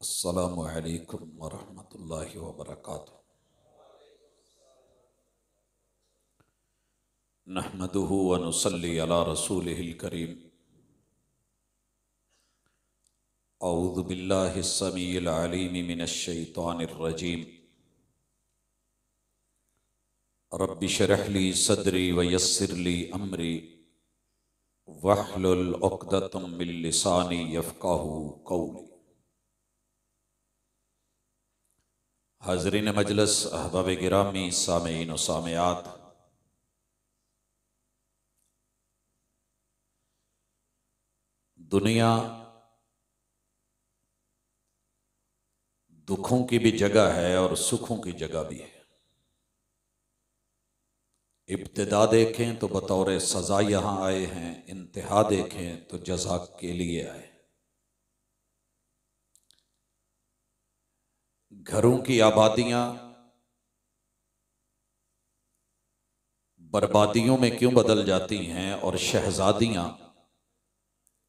अस्सलामु अलैकुम वरहमतुल्लाहि वबरकातुहू। नहमदुहु व नुसल्ली अला रसूलिहिल करीम। औज़ु बिल्लाहिस समीइल अलीम मिनश शैतानिर रजीम। रब्बि शरह ली सदरी व यस्सिर ली अमरी वहलुल उक़दतम मिन लिसानी यफ़क़हू क़ौली। हाज़रीन मजलिस, अहबाब गिरामी, सामीईन व सामियात, दुनिया दुखों की भी जगह है और सुखों की जगह भी है। इब्तिदा देखें तो बतौर सज़ा यहाँ आए हैं, इंतहा देखें तो जज़ा के लिए आए। घरों की आबादियां बर्बादियों में क्यों बदल जाती हैं और शहजादियां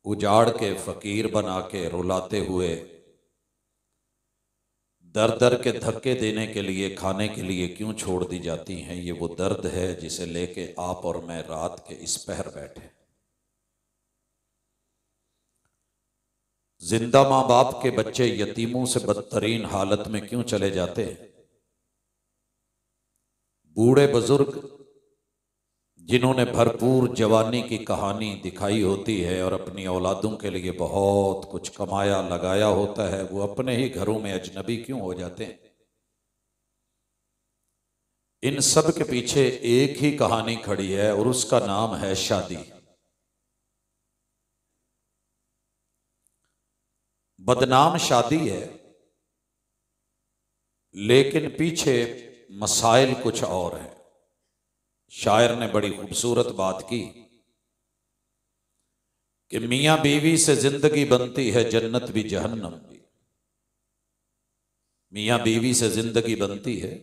उजाड़ के फकीर बना के रुलाते हुए दर दर के धक्के देने के लिए, खाने के लिए क्यों छोड़ दी जाती हैं। ये वो दर्द है जिसे लेके आप और मैं रात के इस पहर बैठे। जिंदा माँ बाप के बच्चे यतीमों से बदतरीन हालत में क्यों चले जाते हैं। बूढ़े बुजुर्ग जिन्होंने भरपूर जवानी की कहानी दिखाई होती है और अपनी औलादों के लिए बहुत कुछ कमाया लगाया होता है, वो अपने ही घरों में अजनबी क्यों हो जाते हैं। इन सब के पीछे एक ही कहानी खड़ी है और उसका नाम है शादी। बदनाम शादी है, लेकिन पीछे मसाइल कुछ और है। शायर ने बड़ी खूबसूरत बात की कि मियां बीवी से जिंदगी बनती है, जन्नत भी जहन्नम भी। मियां बीवी से जिंदगी बनती है,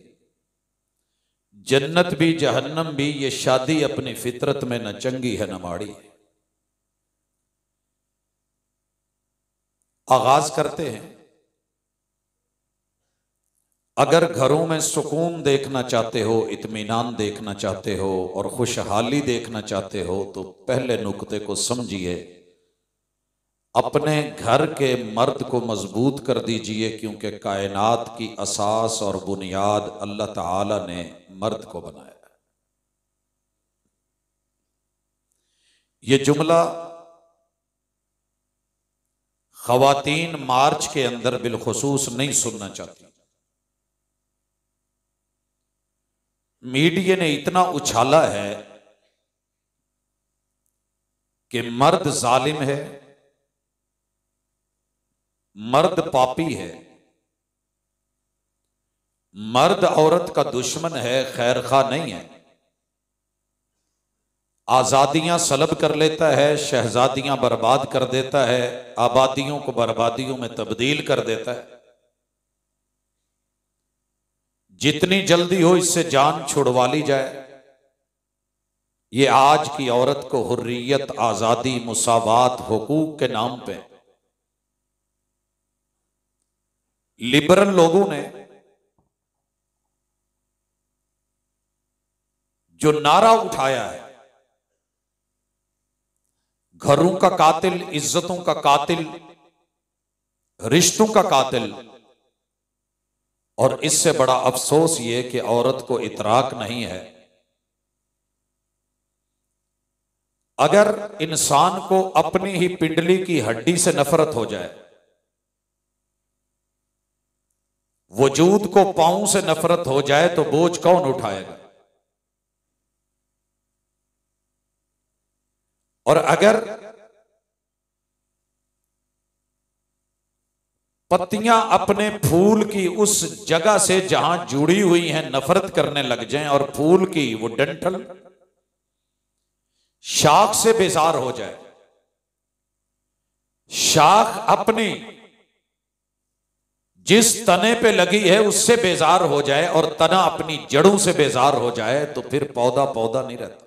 जन्नत भी जहन्नम भी। ये शादी अपनी फितरत में न चंगी है न माड़ी है। आगाज करते हैं। अगर घरों में सुकून देखना चाहते हो, इत्मीनान देखना चाहते हो और खुशहाली देखना चाहते हो, तो पहले नुक्ते को समझिए। अपने घर के मर्द को मजबूत कर दीजिए, क्योंकि कायनात की असास और बुनियाद अल्लाह ताला ने मर्द को बनाया। ये जुमला ख़वातीन मार्च के अंदर बिलखुसूस नहीं सुनना चाहती। मीडिया ने इतना उछाला है कि मर्द जालिम है, मर्द पापी है, मर्द औरत का दुश्मन है, खैर खा नहीं है, आजादियां सलब कर लेता है, शहजादियां बर्बाद कर देता है, आबादियों को बर्बादियों में तब्दील कर देता है। जितनी जल्दी हो इससे जान छुड़वा ली जाए। ये आज की औरत को हुर्रियत, आजादी, मुसावात, हुकूक के नाम पे लिबरल लोगों ने जो नारा उठाया है, घरों का कातिल, इज्जतों का कातिल, रिश्तों का कातिल, और इससे बड़ा अफसोस ये कि औरत को इतराक नहीं है। अगर इंसान को अपनी ही पिंडली की हड्डी से नफरत हो जाए, वजूद को पांव से नफरत हो जाए, तो बोझ कौन उठाएगा। और अगर पत्तियां अपने फूल की उस जगह से जहां जुड़ी हुई हैं नफरत करने लग जाएं और फूल की वो डंठल शाख से बेजार हो जाए, शाख अपनी जिस तने पे लगी है उससे बेजार हो जाए और तना अपनी जड़ों से बेजार हो जाए, तो फिर पौधा पौधा नहीं रहता।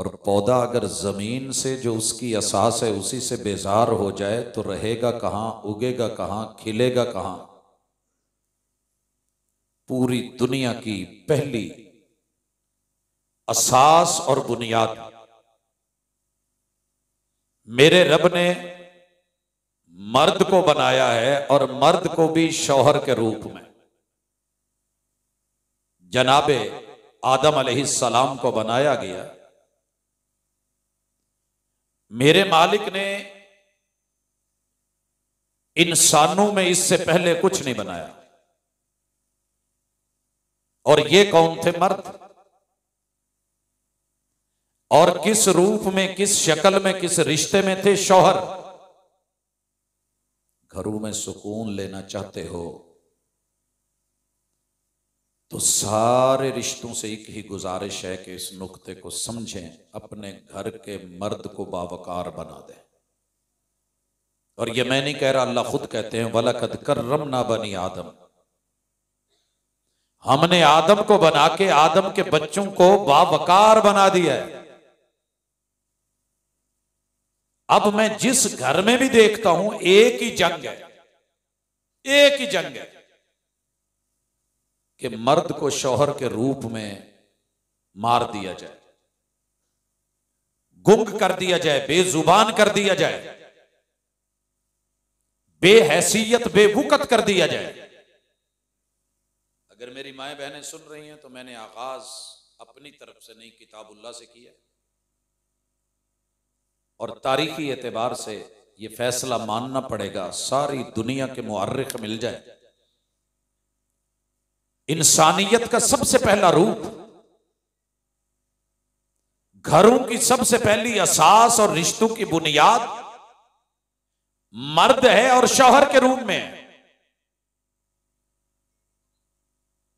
और पौधा अगर जमीन से जो उसकी असास है उसी से बेजार हो जाए तो रहेगा कहां, उगेगा कहां, खिलेगा कहां। पूरी दुनिया की पहली असास और बुनियाद मेरे रब ने मर्द को बनाया है, और मर्द को भी शौहर के रूप में। जनाबे आदम अलैहिस्सलाम को बनाया गया। मेरे मालिक ने इंसानों में इससे पहले कुछ नहीं बनाया, और ये कौन थे? मर्द। और किस रूप में, किस शक्ल में, किस रिश्ते में थे? शौहर। घरों में सुकून लेना चाहते हो तो सारे रिश्तों से एक ही गुजारिश है कि इस नुक्ते को समझें, अपने घर के मर्द को बावकार बना दें। और ये मैं नहीं कह रहा, अल्लाह खुद कहते हैं वलकद कर्रमना बनी आदम। हमने आदम को बना के आदम के बच्चों को बावकार बना दिया है। अब मैं जिस घर में भी देखता हूं एक ही जंग है, एक ही जंग है कि मर्द को शौहर के रूप में मार दिया जाए, गुंग कर दिया जाए, बेजुबान कर दिया जाए, बेहैसियत बेवुकत कर दिया जाए। अगर मेरी माएं बहनें सुन रही हैं तो मैंने आगाज अपनी तरफ से नहीं, किताबुल्लाह से किया, और तारीखी एतबार से ये फैसला मानना पड़ेगा, सारी दुनिया के मुअर्रिख मिल जाए। इंसानियत का सबसे पहला रूप, घरों की सबसे पहली असास और रिश्तों की बुनियाद मर्द है और शौहर के रूप में है।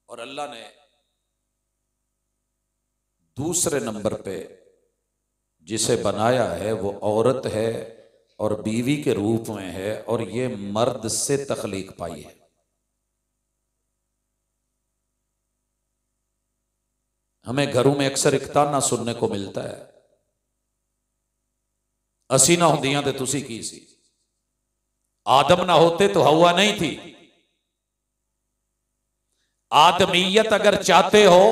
और अल्लाह ने दूसरे नंबर पे जिसे बनाया है वो औरत है और बीवी के रूप में है, और ये मर्द से तख्लीक पाई है। हमें घरों में अक्सर एक ताना सुनने को मिलता है, असी ना होंदियां ते तुसी की सी, आदम ना होते तो हवा नहीं थी। आदमीयत अगर चाहते हो,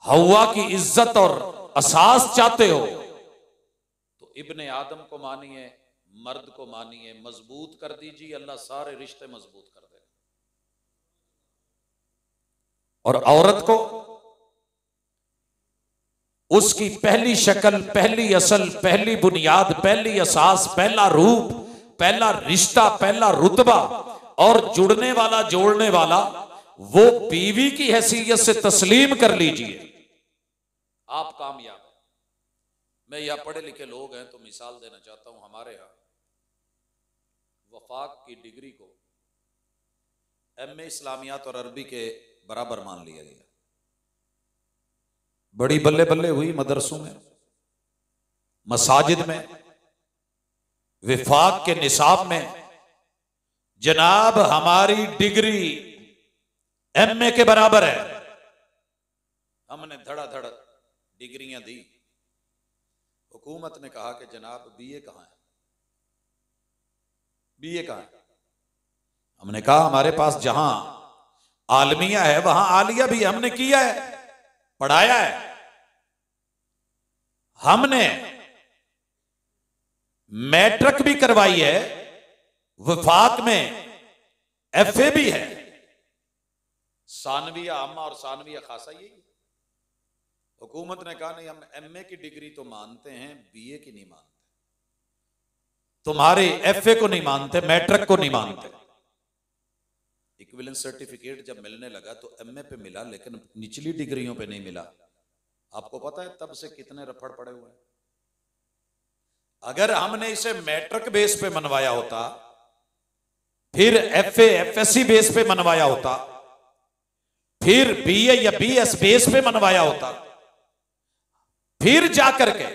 हवा की इज्जत और असास चाहते हो तो इब्ने आदम को मानिए, मर्द को मानिए, मजबूत कर दीजिए, अल्लाह सारे रिश्ते मजबूत कर देगा। और औरत को उसकी पहली शक्ल, पहली असल, पहली बुनियाद, पहली असास, पहला रूप, पहला रिश्ता, पहला रुतबा और जुड़ने वाला, जोड़ने वाला वो बीवी की हैसियत से तस्लीम कर लीजिए, आप कामयाब हैं। मैं यहां पढ़े लिखे लोग हैं तो मिसाल देना चाहता हूं। हमारे यहां वफाक की डिग्री को एमए इस्लामियात और अरबी के बराबर मान लिया गया। बड़ी बल्ले बल्ले हुई मदरसों में, मसाजिद में, विफाक के निसाब में। जनाब हमारी डिग्री एमए के बराबर है। हमने धड़ाधड़ डिग्रियां दी। हुकूमत ने कहा कि जनाब बीए कहां है, बीए कहां है? हमने कहा हमारे पास जहां आलमिया है वहां आलिया भी हमने किया है, पढ़ाया है। हमने मैट्रिक भी करवाई है, वफाक में एफए भी है, सानविया आमा और सानविया खासा यही। हुकूमत ने कहा नहीं, हम एमए की डिग्री तो मानते हैं, बीए की नहीं मानते, तुम्हारे एफए को नहीं मानते, मैट्रिक को नहीं मानते। इक्विवेलेंस सर्टिफिकेट जब मिलने लगा तो एमए पे मिला, लेकिन निचली डिग्रियों पे नहीं मिला। आपको पता है तब से कितने रफड़ पड़े हुए हैं। अगर हमने इसे मैट्रिक बेस पे मनवाया होता, फिर एफए एफएससी बेस पे मनवाया होता, फिर बीए या बीएस बेस पे मनवाया होता, फिर जाकर के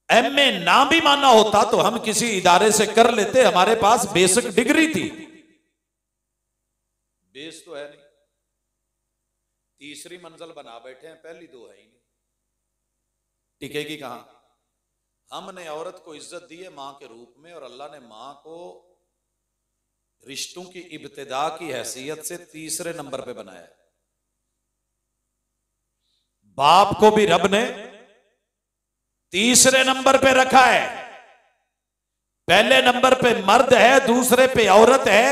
एमए ना भी माना होता तो हम किसी इदारे से कर लेते, हमारे पास बेसिक डिग्री थी। बेस तो है नहीं, तीसरी मंजिल बना बैठे हैं, पहली दो है ही नहीं। टिकेगी कहां? हमने औरत को इज्जत दी है मां के रूप में, और अल्लाह ने मां को रिश्तों की इब्तिदा की हैसियत से तीसरे नंबर पे बनाया। बाप को भी रब ने तीसरे नंबर पे रखा है। पहले नंबर पे मर्द है, दूसरे पे औरत है।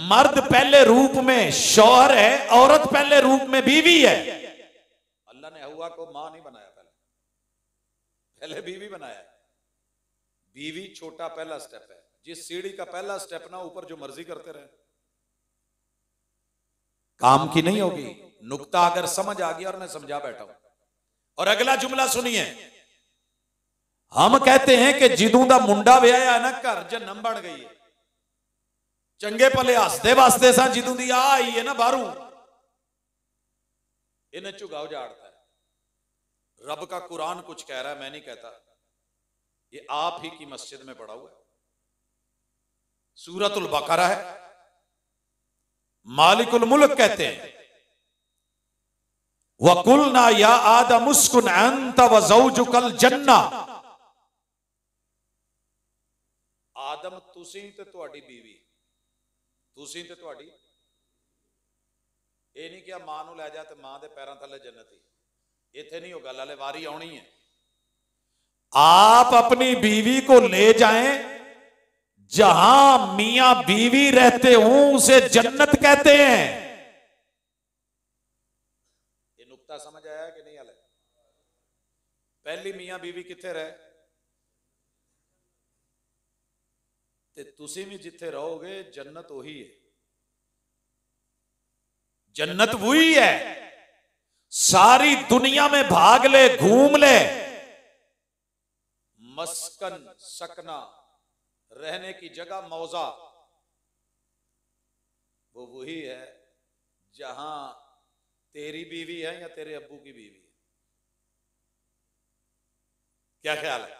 मर्द पहले रूप में शौहर है, औरत पहले रूप में बीवी है। अल्लाह ने हव्वा को मां नहीं बनाया, पहले बीवी बनाया। बीवी छोटा पहला स्टेप है। जिस सीढ़ी का पहला स्टेप ना, ऊपर जो मर्जी करते रहे, काम की नहीं होगी। नुक्ता अगर समझ आ गया, और मैं समझा बैठा हूं। और अगला जुमला सुनिए। हम कहते हैं कि जिदों दा मुंडा विआया है ना, घर जन्नम बन गई है। चंगे भले हसदे वास्ते सा, जिदों दी आ आई है ना बाहरों, इन्हें झुगाव जाड़ता है। रब का कुरान कुछ कह रहा है, मैं नहीं कहता, ये आप ही की मस्जिद में पढ़ा हुआ है। सूरतुल बकरा है। मालिकुल मुल्क कहते हैं, वकुलना या आदम उस्कुन अंत व ज़ौजुकल जन्ना। आदम तुसी ते तुहाडी बीवी, तुसी ते तुहाडी। ये नहीं कि मां नूं लै जा ते मां दे पैरां थल्ले जन्नत ही। इत्थे नहीं हो गल, हाले वारी आउणी है। आप अपनी बीवी को ले जाएं, जहां मियां बीवी रहते हों उसे जन्नत कहते हैं। ये नुक्ता समझ आया कि नहीं? हाले पहली मियां बीवी किथे रहे, ते तुसी भी जिथे रहोगे जन्नत वही है। जन्नत वही है। सारी दुनिया में भाग ले, घूम ले, मस्कन सकना, रहने की जगह, मौजा, वो वही है जहां तेरी बीवी है या तेरे अब्बू की बीवी है। क्या ख्याल है?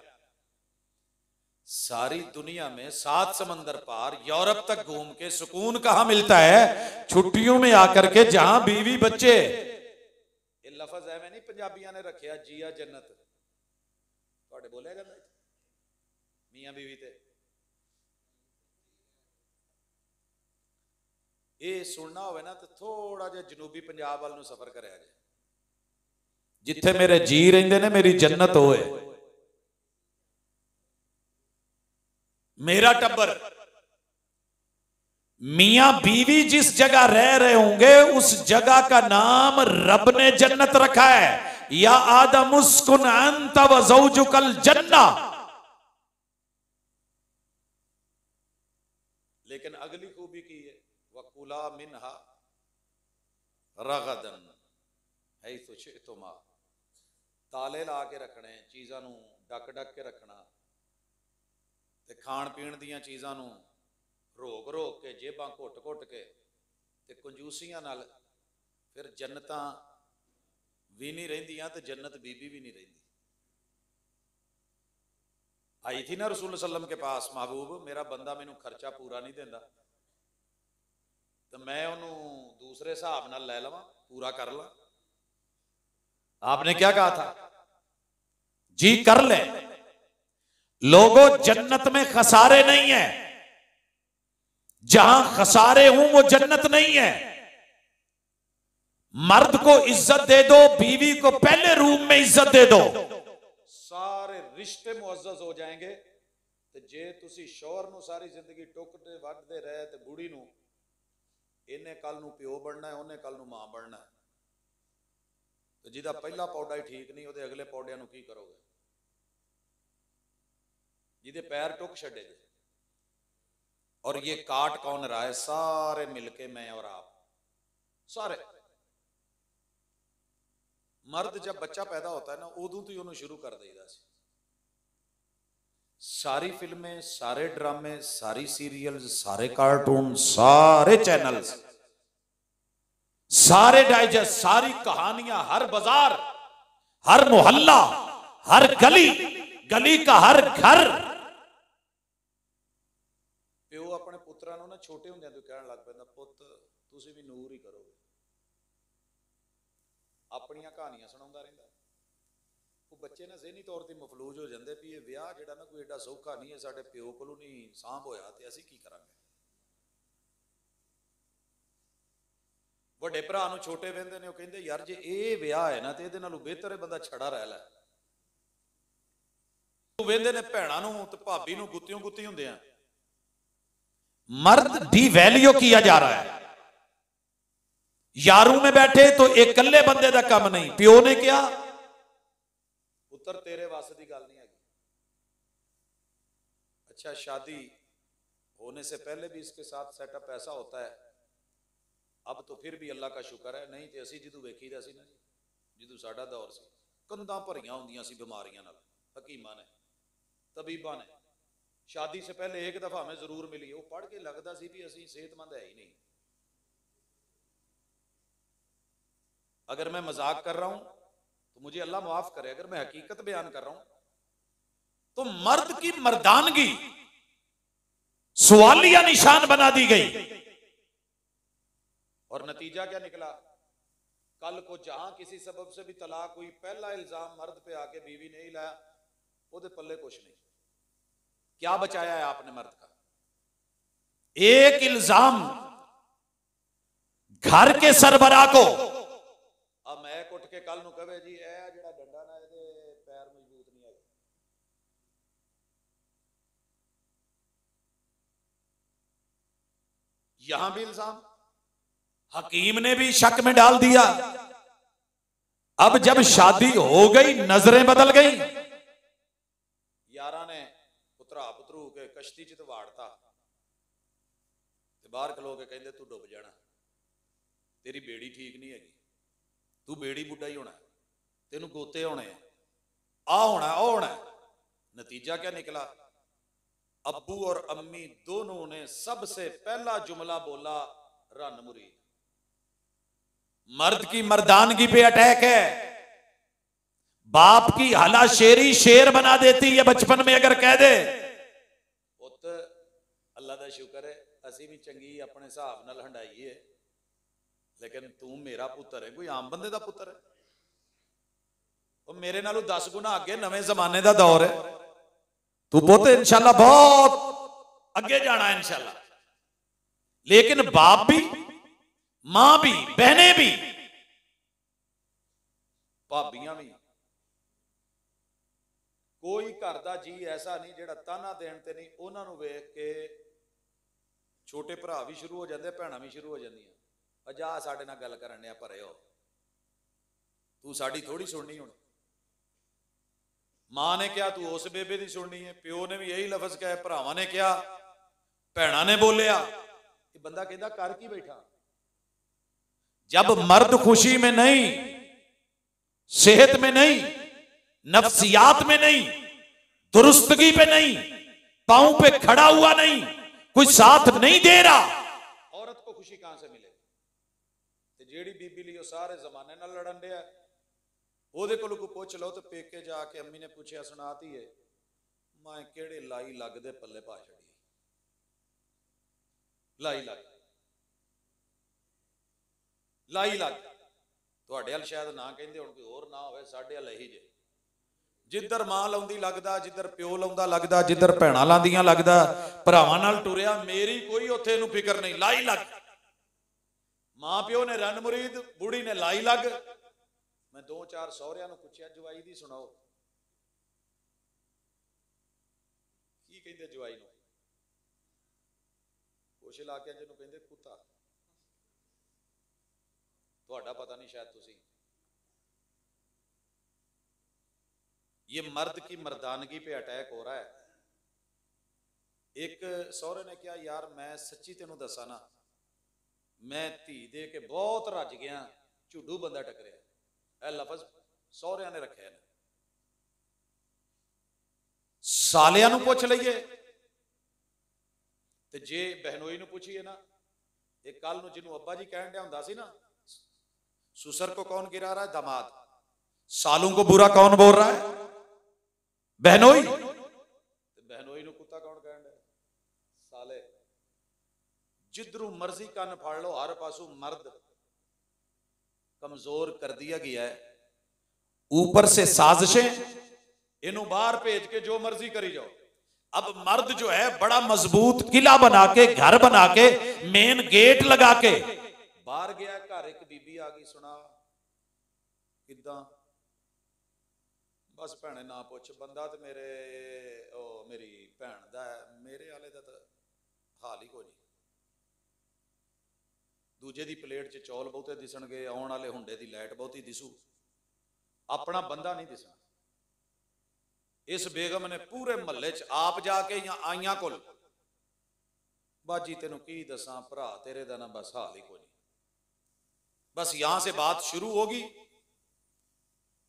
सारी दुनिया में 7 समंदर पार यूरोप तक घूम के सुकून कहां मिलता है? छुट्टियों में आकर के, जहां बीवी बच्चे। ये लफज है, मैं नहीं पंजाबियों ने रखा जिया जन्नत, थोड़े बोलिया जाता है मियां बीवी ते। ये सुनना हो ना तो थोड़ा जिहा जनूबी पंजाब वाल नूं सफर करे जाए, जिथे मेरे जी रहिंदे ने, मेरी जन्नत होए, मेरा टब्बर। मियां बीवी जिस जगह रह रहे होंगे उस जगह का नाम रब ने जन्नत रखा है। या आदम उस्कुन अंत व ज़ौजुकल जन्ना। लेकिन अगली खूबी की है, वकुला मिनहा रगदन हैसु शि'तुमा। ताले ला के रखने, चीज़ां नूं डक डक के रखना, ते खाण पीण दीयां चीज़ां नूं रोक रोक के, जेबां घुट घुट के, ते कंजूसियां नाल, फिर जन्नतां भी नहीं रहिंदियां ते जन्नत बीबी भी नहीं रहिंदी। आई थी ना रसूल सल्लम के पास, महबूब मेरा बंदा मैनू खर्चा पूरा नहीं देंदा, तो मैं उन्हों दूसरे हिसाब नाल लै लवां, पूरा कर ला। आपने क्या कहा था? जी कर ले। लोगों, जन्नत में खसारे नहीं है। जहां खसारे हूं वो जन्नत नहीं है। मर्द को इज्जत दे दो, बीवी को पहले रूम में इज्जत दे दो, सारे रिश्ते मुअज़्ज़ज़ हो जाएंगे। ते जे तुसी शौहर नूं सारी जिंदगी टुकदे वड्डदे रहे ते बुढ़ी नूं, इन्हें कल नूं प्यो बनना है, उन्हें कल नूं मां बनना है। तो जिहदा पहला पौधा ही ठीक नहीं, उहदे अगले पौधियां नूं की करोगे? जिहदे पैर टुक छड्डे जे। और ये काट कौन रहा है? सारे मिलके, मैं और आप सारे। मर्द जब बच्चा पैदा होता है ना, उदों तो ही उन्होंने शुरू कर देगा। सारी फिल्में, सारे ड्रामे, सारी सीरियल्स, सारे कार्टून, सारे चैनल्स, सारे डाइजेस्ट, सारी कहानियां, हर बाजार, हर मोहल्ला, हर गली, गली का हर घर। प्यो अपने पुत्रा नूं ना छोटे हुंदे तो कहण लग पैंदा, पुत्त तुसीं भी नूर ही करोगे। अपनियां कहानियां सुणाउंदा रहिंदा। वो बच्चे ना ज़हनी तौर पर मफलूज हो जाते भी ये विआह जिहड़ा ना कोई एडा सौखा नहीं है, साडे प्यो कोलों नहीं सांभ होया ते असीं की करांगे। ਵੱਡੇ ਭਰਾ ਨੂੰ ਛੋਟੇ ਵੇਂਦੇ ਨੇ, ਉਹ ਕਹਿੰਦੇ ਯਾਰ ਜੇ ਇਹ ਵਿਆਹ ਹੈ ਨਾ ਤੇ ਇਹਦੇ ਨਾਲੋਂ ਬਿਹਤਰ ਹੈ ਬੰਦਾ ਛੜਾ ਰਹਿ ਲੈ। ਉਹ ਵੇਂਦੇ ਨੇ ਭੈਣਾਂ ਨੂੰ ਤੇ ਭਾਬੀ ਨੂੰ ਗੁੱਤੀਆਂ ਗੁੱਤੀ ਹੁੰਦੇ ਆ। मर्द डिवैल्यू किया जा रहा है। यारों में बैठे तो एक कल्ले बंदे का काम नहीं, प्यो ने क्या पुत्र तेरे वास्ते की गल नहीं है। अच्छा, शादी होने से पहले भी इसके साथ सेटअप ऐसा होता है। अब तो फिर भी अल्लाह का शुक्र है, नहीं तो असी जो वेखी दा सी ना जी, जो साडा दौर से कंधा भरियां होंदियां सी बीमारियां नाल। हकीमां ने, तबीबां ने शादी से पहले एक दफा हमें जरूर मिली, वो पढ़ के लगता सी भी असी सेहतमंद है ही नहीं। अगर मैं मजाक कर रहा हूं तो मुझे अल्लाह माफ करे, अगर मैं हकीकत बयान कर रहा हूं तो मर्द की मर्दानगी सवालिया निशान बना दी गई। और नतीजा क्या निकला? कल को जहां किसी सबब से भी तलाक हुई, पहला इल्जाम मर्द पे आके बीवी ने ही लाया, वो पल्ले कुछ नहीं। क्या बचाया है आपने मर्द का? एक इल्जाम घर के सरबराह को, अब मैं उठ के कल नूं कहे जी ए जिहड़ा डंडा ना इहदे पैर मजबूत नहीं है, यहां भी इल्जाम। हकीम ने भी शक में डाल दिया। अब जब शादी हो गई, नजरें बदल गई। यारा ने पुत्रा पुत्रू के कश्ती च वाड़ता, बाहर खलो के कहते तू डुब जाना, तेरी बेड़ी ठीक नहीं हैगी, तू बेड़ी बुढ़ा ही होना, तेनू गोते होने, आ होना ओ होना। नतीजा क्या निकला? अब्बू और अम्मी दोनों ने सबसे पहला जुमला बोला रन मुरीद। मर्द की मर्दानगी पे अटैक है। बाप की हलाशेरी शेर बना देती है बचपन में अगर कह दे। पुत अल्लाह का शुक्र है असी भी चंगी अपने हिसाब नाल हंडाई है, लेकिन तू मेरा पुत्र है, कोई आम बंदे का पुत्र है। वो मेरे नालों 10 गुना अगे, नवे जमाने का दौर है। तू पुत इंशाल्लाह बहुत अगे जाना है इंशाल्लाह। लेकिन बाप भी, मां भी, बहनें भी, भाबियां भी, कोई घर का जी ऐसा नहीं जिहड़ा ताना देण ते नहीं, उन्हां नूं वेख के छोटे भरा भी शुरू हो जाते, भैणां भी शुरू हो जांदियां, अजा साडे नाल गल करन आ भरे हो, तू साडी थोड़ी सुननी हुण। मां ने क्या तू उस बेबे दी सुननी है, प्यो ने भी यही लफज कहे, भरावां ने क्या, भैणां ने बोलिया। ये बंदा कहता कर की बैठा? जब मर्द खुशी में नहीं, सेहत में नहीं, नफ्सियात में नहीं, दुरुस्तगी पे नहीं, पांव पे खड़ा हुआ नहीं, कोई साथ नहीं दे रहा, औरत को खुशी कहां से मिले? जेड़ी बीबी लियो सारे जमाने नाल लड़न दिया, ओदे कोल को पूछ लो तो पेके जाके अम्मी ने पूछया सुनाती है, मैं केड़े लाई लगदे पल्ले पा छड़ी, लाई लग लाई लग। तुहाडे हल शायद ना कहिंदे हुण, कोई होर ना होवे, साडे हल यही जे, जिधर मां लाउंदी लगदा, जिधर प्यो लाउंदा लगदा, जिधर भैणां लांदियां लगदा, भरावां नाल टुरिया, मेरी कोई उत्थे नूं फिकर नहीं, लाई लग। मां प्यो ने रन मुरीद, बुढ़ी ने लाई लग। मैं 2-4 सौहरियां नूं पुछया जवाई दी सुणाओ, की कहिंदे जवाई नूं? कुछ इलाके जिन्हों कहिंदे कुत्ता, तुहाडा पता नहीं शायद तुसी। ये मर्द की मर्दानगी पे अटैक हो रहा है। एक सौरे ने कहा यार मैं सच्ची तेनू दसा ना, मैं धी दे के बहुत रज गया, झुड्डू बंदा टकरिया। यह लफज सौरिया ने रखे ने। सालिया नू पुछ लईए ते जे बहनोई नू पूछिए ना, एक कल नू जिन्हों अब्बा जी कहन दिया हुंदा सी ना, सुसर को कौन गिरा रहा है? दामाद। सालों को बुरा कौन बोल रहा है? बहनोई। बहनोई नू कुत्ता कौन कहन दिया? साले। जिधरों मर्जी कन फाड़ लो, हर पासों मर्द कमजोर कर दिया गया है। ऊपर से साजिशें, इन्हों बाहर भेज के जो मर्जी करी जाओ। अब मर्द जो है बड़ा मजबूत किला बना के, घर बना के, मेन गेट लगा के बाहर गया, घर एक बीबी आ गई, सुना किदा, बस भैने ना पुछ, बंदा तो मेरी भैन दा है, मेरे वाले दा तो हाल ही कोई नहीं। दूजे दी प्लेट च चौल बहुते दिसणगे, आउण वाले हुंडे दी लाइट बहुती दिसू, अपना बंदा नहीं दिसना। इस बेगम ने पूरे महल्ले च आप जाके या आइया कोल, बाजी तेनू की दसा भरा तेरे दा ना बस हाल ही कोई नहीं। बस यहां से बात शुरू होगी,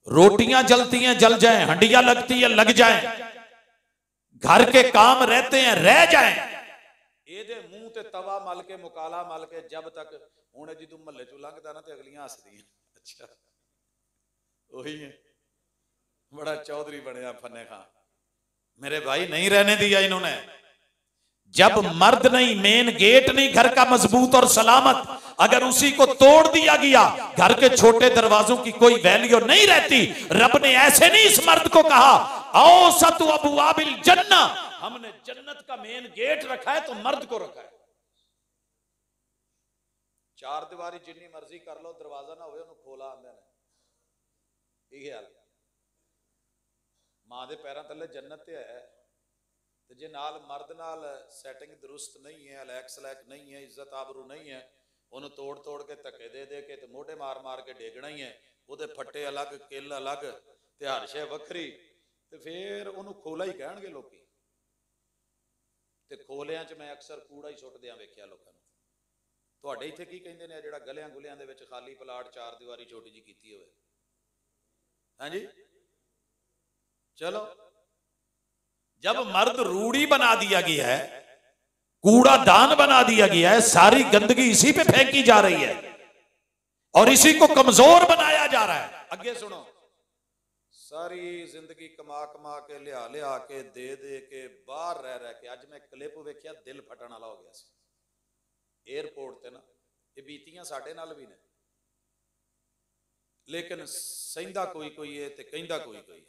रोटियां जलती हैं जल जाएं, हंडियां लगती हैं लग जाएं, घर के काम रहते हैं रह जाएं, एदे मुंह ते तवा मल के मुकाला मल के जब तक हुणे जी तू महल्ले चों लंघदा ना ते अगलियां हसदियां, अच्छा वही है, बड़ा चौधरी बनया फन्ने खां। मेरे भाई नहीं रहने दिया इन्होंने। जब मर्द नहीं, मेन गेट नहीं घर का मजबूत और सलामत, अगर उसी को तोड़ दिया गया, घर के छोटे दरवाजों की कोई वैल्यू नहीं रहती। रब ने ऐसे नहीं इस मर्द को कहा औसत अबवाबिल जन्ना, हमने जन्नत का मेन गेट रखा है तो मर्द को रखा है। चार दीवारी जिन्नी मर्जी कर लो, दरवाजा ना होवे उन्हें खोला आंदे ने, यही हाल। मां दे पैरों तले जन्नत है, तो जे नाल मर्द नाल सैटिंग दुरुस्त नहीं है, अलैक सलैक नहीं है, इज्जत आबरू नहीं है, उन्हें तोड़ तोड़ के धक्के दे के तो मोढे मार मार के डेगना ही है, वो फट्टे अलग किल अलग ते हर शे वखरी, तो फिर उन्होंने खोला ही कहणगे लोकी। ते खोलियां च मैं अक्सर कूड़ा ही सुटदियां वेखिया लोकां नूं। तुहाडे इत्थे की कहिंदे ने जिहड़ा गलियां गुलियां दे विच खाली प्लाट चार दीवारी छोटी जी कीती होवे, हां जी चलो। जब मर्द रूढ़ी बना दिया गया है, कूड़ादान बना दिया गया है, सारी गंदगी इसी पे फेंकी जा रही है और इसी को कमजोर बनाया जा रहा है। आगे सुनो, सारी जिंदगी कमा कमा के लिया के दे के बाहर रह के, अज मैं क्लिप वेखिया दिल फटन वाला हो गया सी एयरपोर्ट ते ना, ये बीतियां साडे नाल भी ने, लेकिन सहिंदा कोई कोई है ते कहिंदा कोई कोई।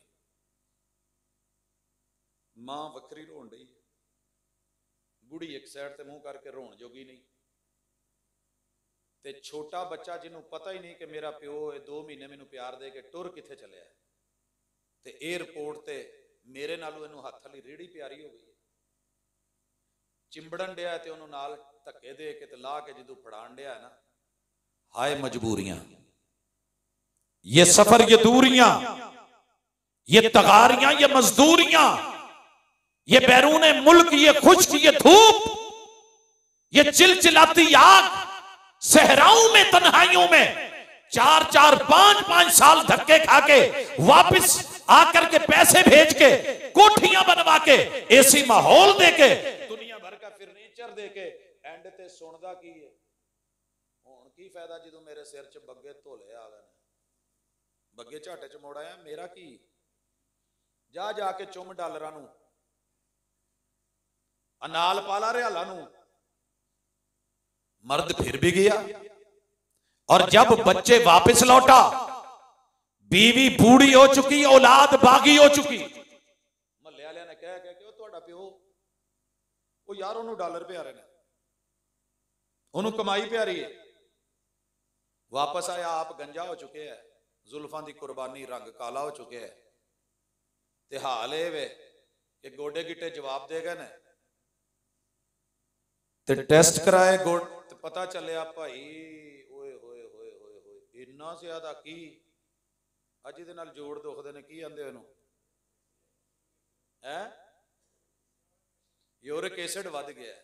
मां वखरी रोन डई, बुढ़ी एक साइड ते मुंह करके रोन जोगी नहीं, ते छोटा बच्चा जिन्हों पता ही नहीं कि मेरा प्यो 2 महीने मैनू प्यार दे के टुर किथे चलिया, ते एयरपोर्ट ते मेरे नालों इनू हथ वाली रेड़ी प्यारी हो गई, चिंबड़न डिया ते उन्होंने नाल धक्के दे के ला के जदों फड़ान डिया ना, हाय मजबूरियां, ये सफर, ये दूरियां, ये तगारियां, ये मजदूरियां, ये बैरून मुल्क, ये खुश्क, ये धूप, ये चिलचिलाती आग, सहराओं में तन्हाइयों में 4-4 5-5 साल धक्के खा के वापस आकर के पैसे भेज के कोठियां बनवा के ऐसी माहौल दे के दुनिया भर का फर्नीचर दे के एंड ते सुनदा की है, हुण की फायदा जो मेरे सिर च बग्गे धोले आ गए, बग्गे झाटे च मोड़ आया, मेरा की, जा जाके चुम डॉलरां नूं, अनाल पाला रियाला नूं। मर्द फिर भी गया और जब बच्चे वापस लौटा, बीवी बूढ़ी हो चुकी, औलाद बागी हो चुकी, महल्ले वाले ने कह के ओ तुहाडा प्यो, ओ यार उन्होंने डॉलर प्यारे ने, उन्होंने कमाई प्यारी है, वापस आया आप गंजा हो चुके हैं, जुल्फां दी कुर्बानी, रंग काला हो चुके है, ते हाल ये वे कि गोडे गिट्टे जवाब दे गए ने, ते टेस्ट कराए गोड, पता चलिया भाई ओए होए होए होए होए इन्ना ज्यादा की अज दे नाल जोड़ दुखदे ने, की आंदे इहनूं है, यूरिक एसिड वध गया,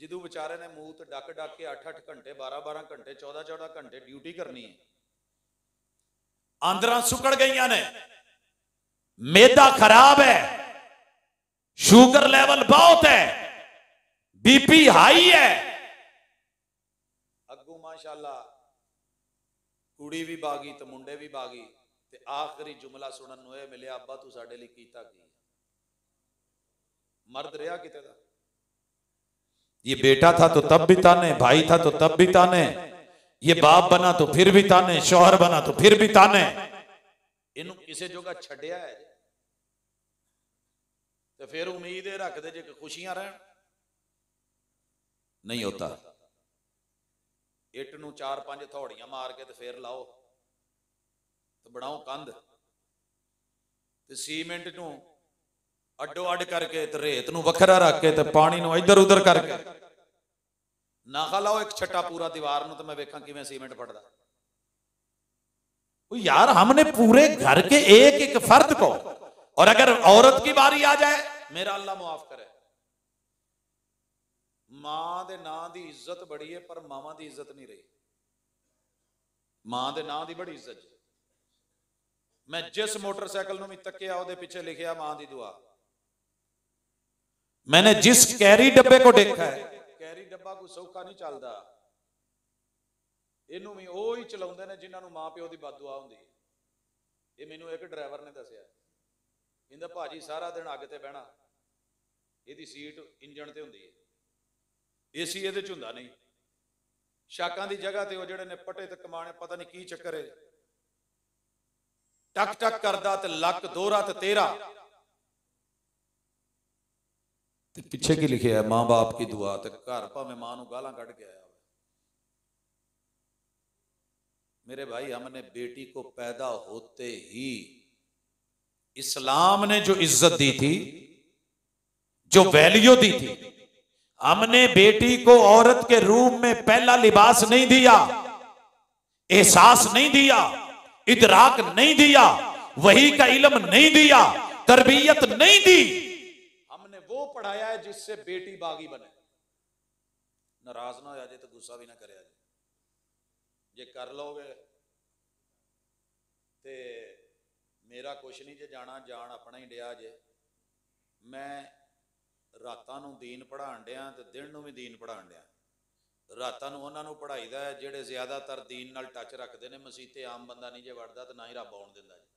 जिदू बेचारे ने मूत डक डक के 8-8 घंटे 12-12 घंटे 14-14 घंटे ड्यूटी करनी है, आंदरां सुकड़ गई ने, मैदा खराब है, शुगर लेवल बहुत है, बीपी हाई है, अगू माशाल्लाह कुड़ी भी बागी तो मुंडे भी बागी, ते आखिरी जुमला सुनन नूं मिलिया, अब्बा तू साडे लई कीता की, मर्द रहा किते दा, ये बेटा था तो तब भी ताने, भाई था तो तब भी ताने, ये बाप बना तो फिर भी ताने, शौहर बना तो फिर भी ताने, इनू किसी जोगा छड्डिया है तो फिर उम्मीद ये रखते जे कि खुशियां रहन, नहीं होता। इट नू 4-5 थोड़ियां मार के तो फिर लाओ तो बनाओ कंध, ते सीमेंट नू अड्डो अड करके ते रेत नू वखरा रख के ते पानी नू इधर उधर करके ना लाओ एक छट्टा पूरा दीवार नू, तो मैं वेखा किवें सीमेंट पड़दा। यार हमने पूरे घर के एक एक फर्द को, और अगर औरत की बारी आ जाए, मेरा अल्लाह मुआफ करे, मां दे नां दी इज्जत बड़ी है पर मावा दी इज्जत नहीं रही। मां दे नां दी बड़ी इज्जत। मैं जिस मोटरसाइकिल नूं भी तकिया उहदे पीछे लिखिया मां दी दुआ। मैंने जिस कैरी डब्बे को देखा है, कैरी डब्बा कोई सौखा नहीं चलता, इनू भी ਉਹ ਹੀ ਚਲਾਉਂਦੇ ਨੇ ਜਿਨ੍ਹਾਂ ਨੂੰ ਮਾਂ ਪਿਓ ਦੀ ਬਦਦੁਆ ਹੁੰਦੀ ਹੈ। ਇਹ ਮੈਨੂੰ ਇੱਕ ਡਰਾਈਵਰ ਨੇ ਦੱਸਿਆ, ਕਹਿੰਦਾ ਭਾਜੀ ਸਾਰਾ ਦਿਨ ਅੱਗ ਤੇ ਬਹਿਣਾ, ਇਹਦੀ ਸੀਟ ਇੰਜਣ ਤੇ ਹੁੰਦੀ ਹੈ, ਏਸੀ ਇਹਦੇ ਚ ਹੁੰਦਾ ਨਹੀਂ, ਸ਼ਾਕਾਂ ਦੀ ਜਗ੍ਹਾ ਤੇ ਉਹ ਜਿਹੜੇ ਨੇ ਪਟੇ ਤੇ ਕਮਾਣੇ, ਪਤਾ ਨਹੀਂ ਕੀ ਚੱਕਰ ਹੈ, ਟਕ ਟਕ ਕਰਦਾ ਤੇ ਲੱਕ ਦੋਹਰਾ ਤੇ ਤੇਰਾ, ਤੇ ਪਿੱਛੇ ਕੀ ਲਿਖਿਆ ਮਾਂ ਬਾਪ की दुआ, ਤੇ ਘਰ ਭਾਵੇਂ ਮਾਂ ਨੂੰ ਗਾਲਾਂ ਕੱਢ ਕੇ ਆਇਆ। मेरे भाई, हमने बेटी को पैदा होते ही इस्लाम ने जो इज्जत दी थी, जो वैल्यू दी थी, हमने बेटी को औरत के रूप में पहला लिबास नहीं दिया, एहसास नहीं दिया, इदराक नहीं दिया, वही का इल्म नहीं दिया, तरबियत नहीं दी। हमने वो पढ़ाया है जिससे बेटी बागी बने। नाराज ना हो जाए तो गुस्सा भी ना करे, जे कर लोगे ते मेरा कुछ नहीं जे जाना, जान अपना ही डिया जे। मैं रातां नूं दीन पढ़ाण डिया ते दिन नूं भी दीन पढ़ाण डिया। रातां नूं उन्हां नूं पढ़ाईदा है जिहड़े ज़्यादातर दीन नाल टच रखते हैं। मसीते आम बंदा नहीं जे वड़दा ते ना ही रब आउण दिंदा जी।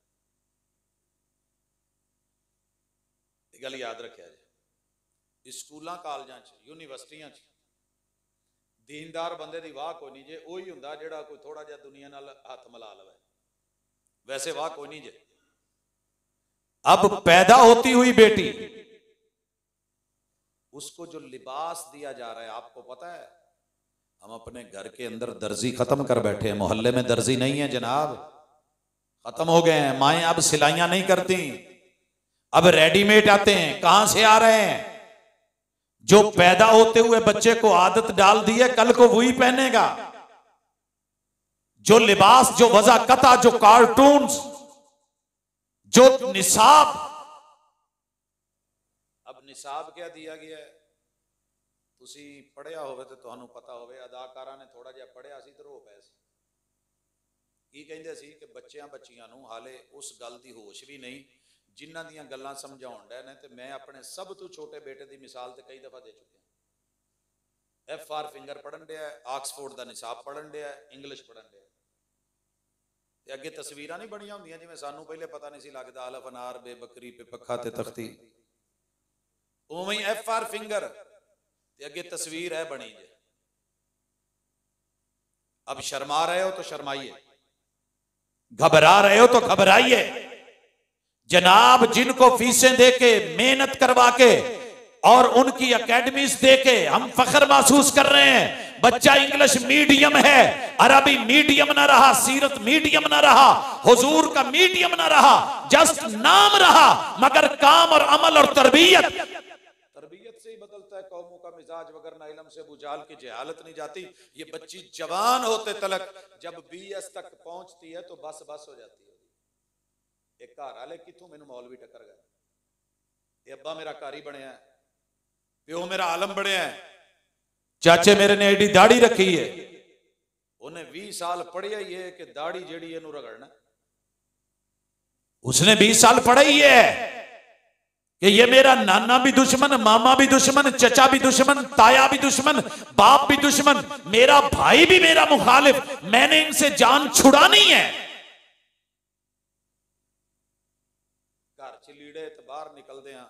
गल याद रखिया जी। स्कूलों कालजां च यूनीवर्सिटियां च दीनदार बंदे दी वाह कोई नहीं जे, वही हुंदा जिहड़ा कोई थोड़ा जिहा दुनिया नाल हथ मिला लवे, वैसे वाह कोई नहीं जे। अब पैदा होती हुई बेटी, उसको जो लिबास दिया जा रहा है, आपको पता है, हम अपने घर के अंदर दर्जी खत्म कर बैठे हैं। मोहल्ले में दर्जी नहीं है जनाब, खत्म हो गए हैं। माएँ अब सिलाइयां नहीं करती, अब रेडीमेड आते हैं। कहां से आ रहे हैं? जो पैदा होते हुए बच्चे को आदत डाल दी है, कल को वही पहनेगा। जो लिबास, जो वज़ाकता, जो कार्टून्स, जो निसाब। अब निसाब क्या दिया गया है? तुसी पढ़िया होवे तो तुहानू पता होवे, अदाकारा ने थोड़ा जिहा पढ़िया सी ते रो पए सी। की कहिंदे सी कि बच्चियां बच्चियां नू हाले उस गल दी होश भी नहीं जिन्हां दियां गल्लां समझाउण डे ने। ते मैं अपने सब तो छोटे बेटे की मिसाल तो कई दफ़ा दे चुकिया। FR फिंगर पढ़न दिया, ऑक्सफोर्ड का निसाब पढ़न दिया, इंग्लिश पढ़न दिया। अगे तस्वीरां नहीं बनिया होंदियां जिवें सानू पहले पता नहीं सी लगदा, अलफ अनार बे बकरी पे पखा ते तख्ती, उवें ही FR फिंगर ते अगे तस्वीर है बनी जे। अब शर्मा रहे हो तो शर्माइए, घबरा रहे हो तो घबराइए। जनाब, जिनको फीसें देके, मेहनत करवा के और उनकी एकेडमीज देके हम फख्र महसूस कर रहे हैं, बच्चा इंग्लिश मीडियम है, अरबी मीडियम ना रहा, सीरत मीडियम ना रहा, हुजूर का मीडियम ना रहा, जस्ट नाम रहा, मगर काम और अमल और तरबियत से ही बदलता है कौमों का मिजाज, वगरना इल्म से बुझाल की जहालत नहीं जाती। ये बच्ची जवान होते तलक जब BS तक पहुंचती है तो बस बस हो जाती है। एक घर वाले कितों मैनू मौलवी टक्कर गए, ये अब्बा मेरा कारी बनया है, प्यो मेरा आलम बनया है, चाचे मेरे ने एडी दाढ़ी रखी है। उन्हें 20 साल पढ़िया ही है कि दाढ़ी जेड़ी इनू रगड़ना, उसने 20 साल पढ़ा ही है कि ये मेरा नाना भी दुश्मन, मामा भी दुश्मन, चचा भी दुश्मन, ताया भी दुश्मन, बाप भी दुश्मन, मेरा भाई भी मेरा मुखालिफ, मैंने इनसे जान छुड़ानी है। घर च लीड़े ते बाहर निकलते हैं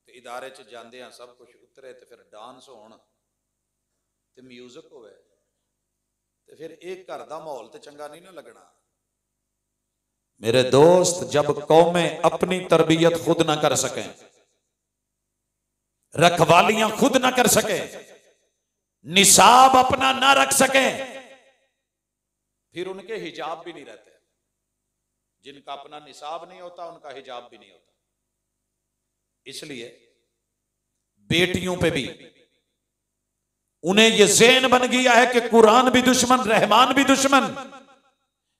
ते इदारे च जाते हैं, सब कुछ उतरे ते फिर डांस होण ते म्यूजिक होवे ते फिर एक घर दा माहौल ते चंगा नहीं ना लगना। मेरे दोस्त, जब कौमें अपनी तरबियत खुद ना कर सकें, रखवालियां खुद ना कर सके, निसाब अपना ना रख सके, फिर उनके हिजाब भी नहीं रहते। जिनका अपना निसाब नहीं होता उनका हिजाब भी नहीं होता। इसलिए बेटियों पे भी उन्हें यह ज़हन बन गया है कि कुरान भी दुश्मन, रहमान भी दुश्मन,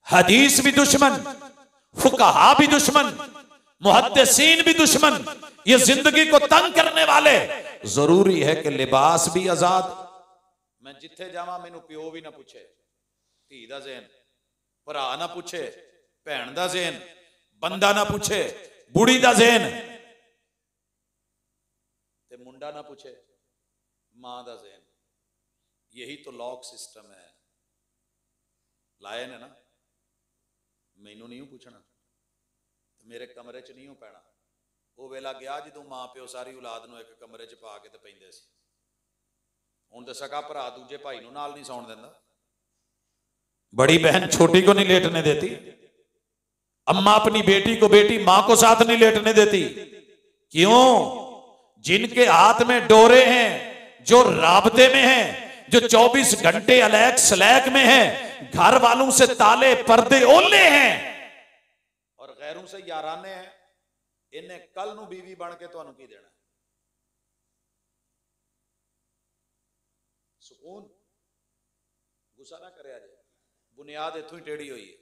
हदीस भी दुश्मन, फुकहा भी दुश्मन, मुहद्दिसीन भी दुश्मन, ये जिंदगी को तंग करने वाले। जरूरी है कि लिबास भी आजाद। मैं जिथे जावा मैनू प्यो भी ना पूछे, धी दा ज़हन, भरा ना पूछे, भैन दा ज़हन, बंदा ना पूछे, बुढ़ी दा ज़हन, ते मुंडा ना पूछे, मां दा ज़हन। यही तो लॉक सिस्टम है। लाए ने ना, मैनू नहीं पूछना, मेरे कमरे च नहीं पैना। वो वेला गया जो मां प्यो सारी औलाद नूं एक कमरे च पा के ते पैंदे सी। हुण ते सका भरा दूजे भाई नूं नाल नहीं सौण दिंदा, बड़ी बहन छोटी को नहीं लेटने देती, अम्मा अपनी बेटी को, बेटी मां को साथ नहीं लेटने देती। क्यों? जिनके हाथ में डोरे हैं, जो राबते में हैं, जो 24 घंटे अलैक सलैक में हैं, घर वालों से ताले पर्दे ओले हैं और गैरों से याराने हैं, इन्हें कल नूं बीवी बन के तुहानूं की देना? सुकून? गुस्सा ना करे, आज बुनियाद इथों ही टेढ़ी हुई है।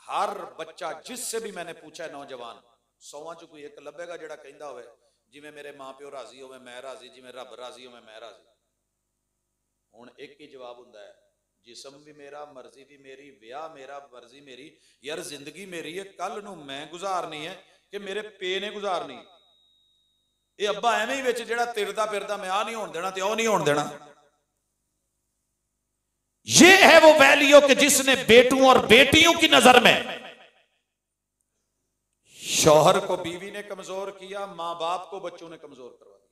हर बच्चा जिससे भी मैंने पूछा है, नौजवान, 100 च कोई एक लभेगा जिहड़ा कहंदा होवे जिवें मेरे मां प्यो राजी होवे मैं राजी, जिवें रब राजी होवे मैं राजी। हुण एक ही जवाब हुंदा है, जिसम भी मेरा, मर्जी भी मेरी, विआह मेरा, मर्जी मेरी। यार जिंदगी मेरी है, कल नूं मैं गुजारनी है कि मेरे पे ने गुजारनी। ये अब्बा एवें ही विच जिहड़ा तिरदा फिरदा मैं आ नहीं होण देना ते ओ नहीं होण देना। ये है वो वैल्यू कि जिसने बेटों और बेटियों की नजर में शौहर को बीवी ने कमजोर किया, मां बाप को बच्चों ने कमजोर करवा दिया।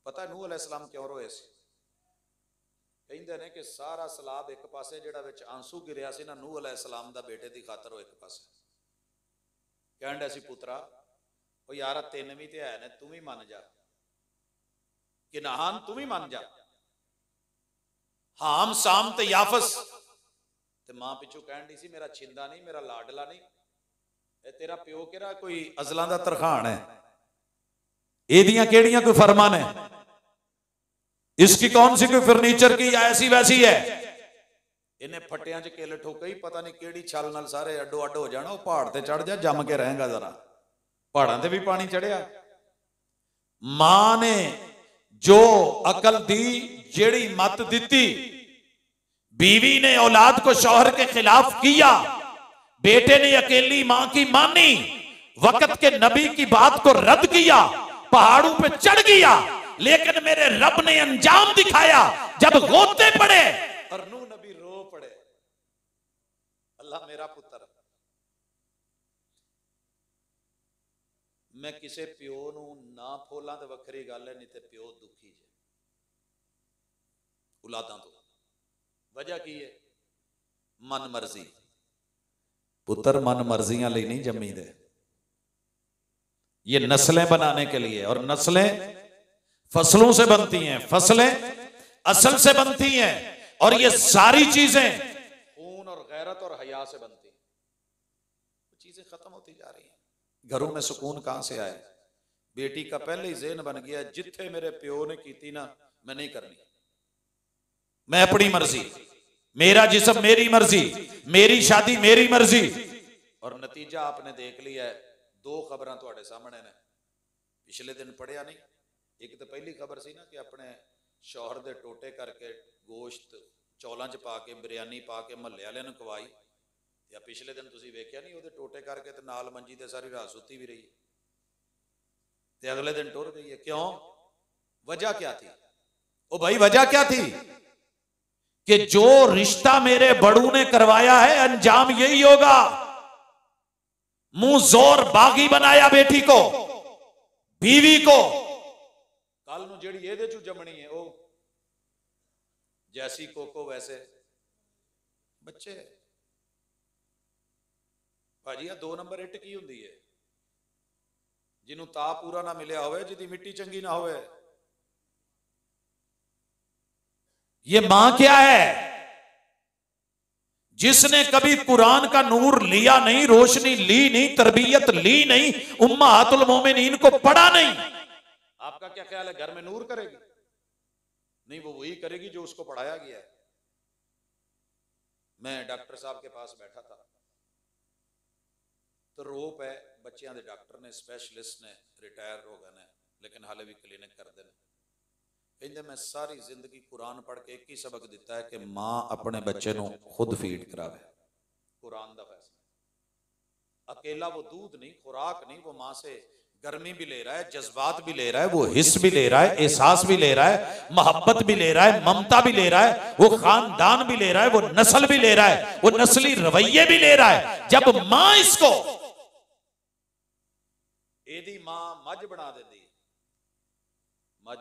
पता नूह अलैहिस्सलाम क्यों रोए सी? कहंदे ने कि सारा सलाब एक पासे जिहड़ा विच आंसू गिरिया सी ना, नूह अलैहिस्सलाम दा बेटे दी खातर एक पासे। कहण डे सी पुत्रा, ओ यार तीन भी ते है ने, तू भी मन जा, कि नहान तू भी मन जा, हाम साम ते याफस। ते मां पिछू कहण दी सी मेरा छिंदा नहीं, मेरा लाडला नहीं, तेरा प्यो केड़ा कोई अजलां दा तरखान है, एदियां केड़ियां कोई फरमान है, इसकी कौन सी कोई फर्नीचर की ऐसी वैसी है। इन्हें फटियां च किल ठोकई, पता नहीं केड़ी छल नाल सारे अड्डो अड्ड हो जाना। पहाड़ ते चढ़ जा, जम के रहेगा जरा, पहाड़ां ते भी पानी चढ़िया। मां ने जो अकल दी, जेड़ी मत दी, बीवी ने औलाद को शौहर के खिलाफ किया, बेटे ने अकेली मां की मानी, वक्त के नबी की बात को रद्द किया, पहाड़ों पे चढ़ गया, लेकिन मेरे रब ने अंजाम दिखाया। जब गोते पड़े और नूह नबी रो पड़े, अल्लाह मेरा पुत्र। मैं किसे प्यो नूं ना फोलां तो वखरी गल है, नहीं तो प्यो दुखी जे औलादां तो। वजह की है? मन मर्जी। पुत्र मन मर्जियां लिए नहीं जम्मी दे, ये नस्लें बनाने के लिए। और नस्लें फसलों से बनती हैं, फसलें असल से बनती हैं, और ये सारी चीजें खून और गैरत और हया से बनती हैं। चीजें खत्म होती जा रही हैं। घरों में सुकून कहां से आए? बेटी का पहले ही ज़हन बन गया, जिथे मेरे प्यो ने की ना मैं नहीं करनी, मैं अपनी मर्जी, मेरा जिस्म मेरी मर्जी, मेरी शादी मेरी मर्जी। और नतीजा आपने देख लिया है। दो खबरां तुहाडे सामने ने, पिछले दिन पढ़िया नहीं, एक तो पहली खबर सी ना कि अपने शौहर दे टोटे करके गोश्त चौलां च पा के, बिरयानी पा के महल्ले वालियां नूं खवाई। या पिछले दिन तुसीं वेख्या नहीं, उहदे टोटे करके ते नाल मंजी ते सारी रात सुती भी रही ते अगले दिन टुर गई है। क्यों? वजह क्या थी? ओ भाई वजह क्या थी? कि जो रिश्ता मेरे बड़ू ने करवाया है, अंजाम यही होगा। मुंह जोर बागी बनाया बेटी को, बीवी को। कल नूं जिहड़ी इहदे चों जमनी है, ओ जैसी कोको वैसे बच्चे। भाजी आ 2 नंबर इट की हुंदी है? जिन्हों ता पूरा ना मिलिया होवे, जिहदी मिट्टी चंगी ना होवे। ये मां क्या है? जिसने कभी कुरान का नूर लिया नहीं, रोशनी ली नहीं, तरबियत ली नहीं, उम्महातुल मोमिनीन को पढ़ा नहीं। आपका क्या ख्याल है, घर में नूर करेगी? नहीं, वो वही करेगी जो उसको पढ़ाया गया है। मैं डॉक्टर साहब के पास बैठा था तो रोप है बच्चों के डॉक्टर ने, स्पैशलिस्ट ने, रिटायर हो गए ने, लेकिन हाले भी क्लीनिक करते हैं। कहते मैं सारी जिंदगी कुरान पढ़ के एक ही सबक दिता है कि मां अपने बच्चे को खुद फीड करावे। कुरान का फैसला। अकेला वो दूध नहीं, खुराक नहीं, वो मां से गर्मी भी ले रहा है, जज्बात भी ले रहा है, वो हिस्स भी ले रहा है, एहसास भी ले रहा है, मोहब्बत भी ले रहा है, ममता भी ले रहा है, वो खानदान भी ले रहा है, वो नस्ल भी ले रहा है, वो नस्ली रवैये भी ले रहा है। जब मां इसको एदी मां मझ बना देती, मझ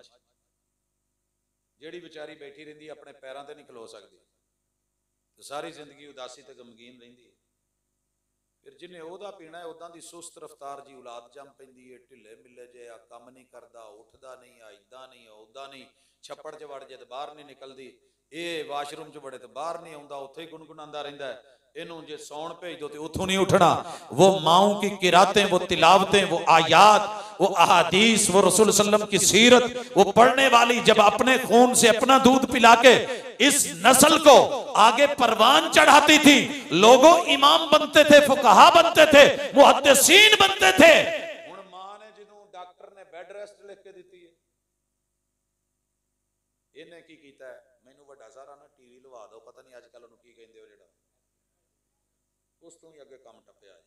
जेड़ी बेचारी बैठी रही अपने पैरों से नहीं खलो सकती, तो सारी जिंदगी उदासी ते गमगीन रही। फिर जिन्हें ओदा पीना है, उदा की सुस्त रफ्तार जी औलाद जम पैंदी है, ढिले मिले जे, आ काम नहीं करता, उठता नहीं, आ इदा नहीं, उदा नहीं, छप्पड़ च वड़ जे तो बाहर नहीं निकलती, ये वाशरूम च बड़े तो बाहर नहीं आता, उत्थे ही गुनगुनाता रहता है, इनू जे सौण भेज दो तो उथों नहीं उठना। वो माओं की किरातें, वो तिलावतें, वो आयात, वो अहादीस, वो रसूल सल्लम की सीरत, वो पढ़ने वाली जब अपने खून से अपना दूध पिला के इस नस्ल को आगे परवान चढ़ाती थी, लोगों इमाम बनते थे, फुकहा बनते थे, मुहद्दिसीन बनते थे। हुण मां ने जिन्हों डॉक्टर ने बेड रेस्ट लिख के दी है, इन्हें की कीता है, मैनू वड्डा सारा ना टीवी लवा दो, पता नहीं अजकल उन्होंने की कहंदे हो, जेड़ा उस तो ही अगे काम टप्पिया है,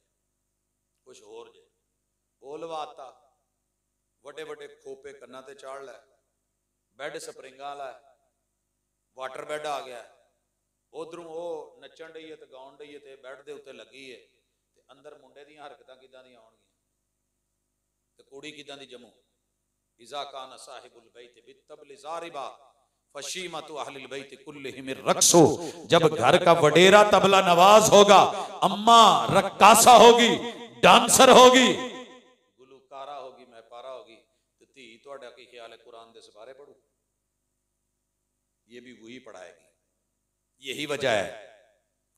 कुछ होर जे वो लवाता, वड्डे वड्डे खोपे कन्ना ते चाड़ लै, बैड स्प्रिंगा वाला है, वाटर बैड आ गया, उधरों वो नचन डई है तो गाउन डई है तो बैड के उत्ते लगी है, तो अंदर मुंडे दी हरकतां किदां दी आउणगियां ते कुड़ी किदां दी जमू। इज़ा काना साहिबुल बैत बितबल ज़ारिबा फशीमतु अहलिल बैत कुल्लिहिम रक्सु, जब घर का वडेरा तबला नवाज होगा, अम्मा रक्कासा होगी, डांसर होगी, गुलकारा होगी, महपारा होगी, तो धी तुहाडा की ख्याल है कुरान दे सिपारे पढ़ू? ये भी वही पढ़ाएगी। यही वजह है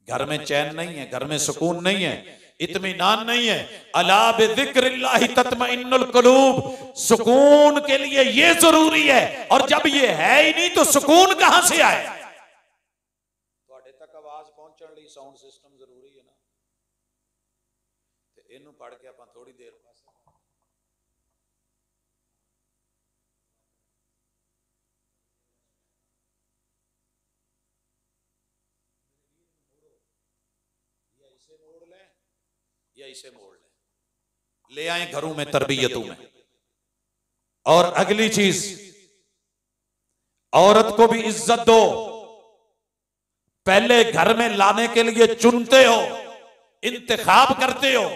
घर में चैन नहीं है, घर में सुकून नहीं है, इत्मीनान नहीं है। अला बिज़िक्रिल्लाहि तत्मइन्नुल कुलूब, सुकून के लिए ये जरूरी है, और जब ये है ही नहीं तो सुकून कहां से आए? तुहाडे तक आवाज पहुंचण लई साउंड सिस्टम जरूरी है ना, ते इनू पढ़ के आपां थोड़ी देर या इसे मोड़ ले आए घरों में, तरबियतों में। और अगली चीज, औरत को भी इज्जत दो। पहले घर में लाने के लिए चुनते हो, इंतखाब करते हो।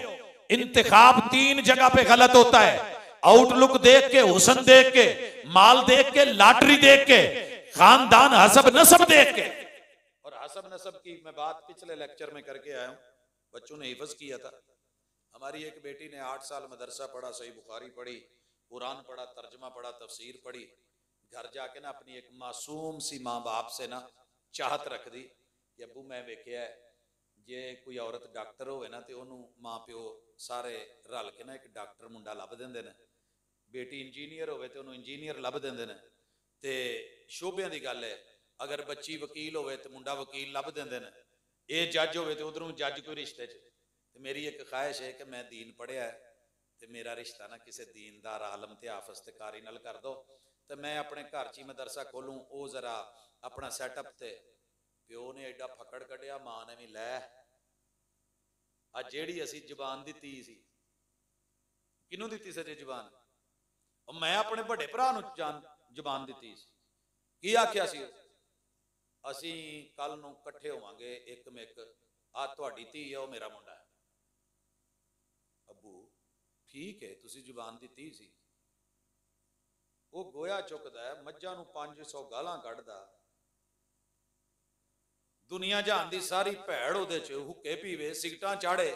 इंतखाब 3 जगह पे गलत होता है, आउटलुक देख के, हुस्न देख के, माल देख के, लॉटरी देख के, खानदान हसब नसब देख के। और हसब नसब की मैं बात पिछले लेक्चर में करके आया हूं, बच्चों ने हिफ्ज किया था। हमारी एक बेटी ने 8 साल मदरसा पढ़ा, सही बुखारी पढ़ी, कुरान पढ़ा, तर्जमा पढ़ा, तफसीर पढ़ी। घर जाके ना अपनी एक मासूम सी माँ बाप से ना चाहत रख दी कि अबू मैं वेख्या जे कोई औरत डॉक्टर होवे ना तो उन्होंने माँ प्यो सारे रल के ना एक डॉक्टर मुंडा लभ देंदे ने, बेटी इंजीनियर होवे तो उन्होंने इंजीनियर लभ देंदे ने, ते शोभियां दी गल है अगर बच्ची वकील होवे तो मुंडा वकील लभ देंदे ने, ये जज होवे तो उधरों जज कोई रिश्ते च। तो मेरी एक ख्वाहिश है कि मैं दीन पढ़िया है तो मेरा रिश्ता ना किसी दीनदार आलम ते हाफिज ते कारी नाल कर दो, तो मैं अपने घर च ही मदरसा खोलूं। वो जरा अपना सैटअप ते प्यो ने एडा फकड़ कढ़िया, मां ने भी लै आ जेड़ी असी जबान दी सी, किनू दी सी जबान? मैं अपने बड़े भरा नूं जबान दी सी। की आख्या सी? असी कल नूं कट्ठे होवांगे एक मिक, आ तुहाडी धी है, वो मेरा मुंडा है। अबू ठीक है, तुसी जुबान दी सी। वो गोया चुकदा है, मज्जां नूं 500 गालां कढ़दा, दुनिया जहान दी सारी भैड़ उहदे च हुक्के पीवे, सिगटां चाड़े,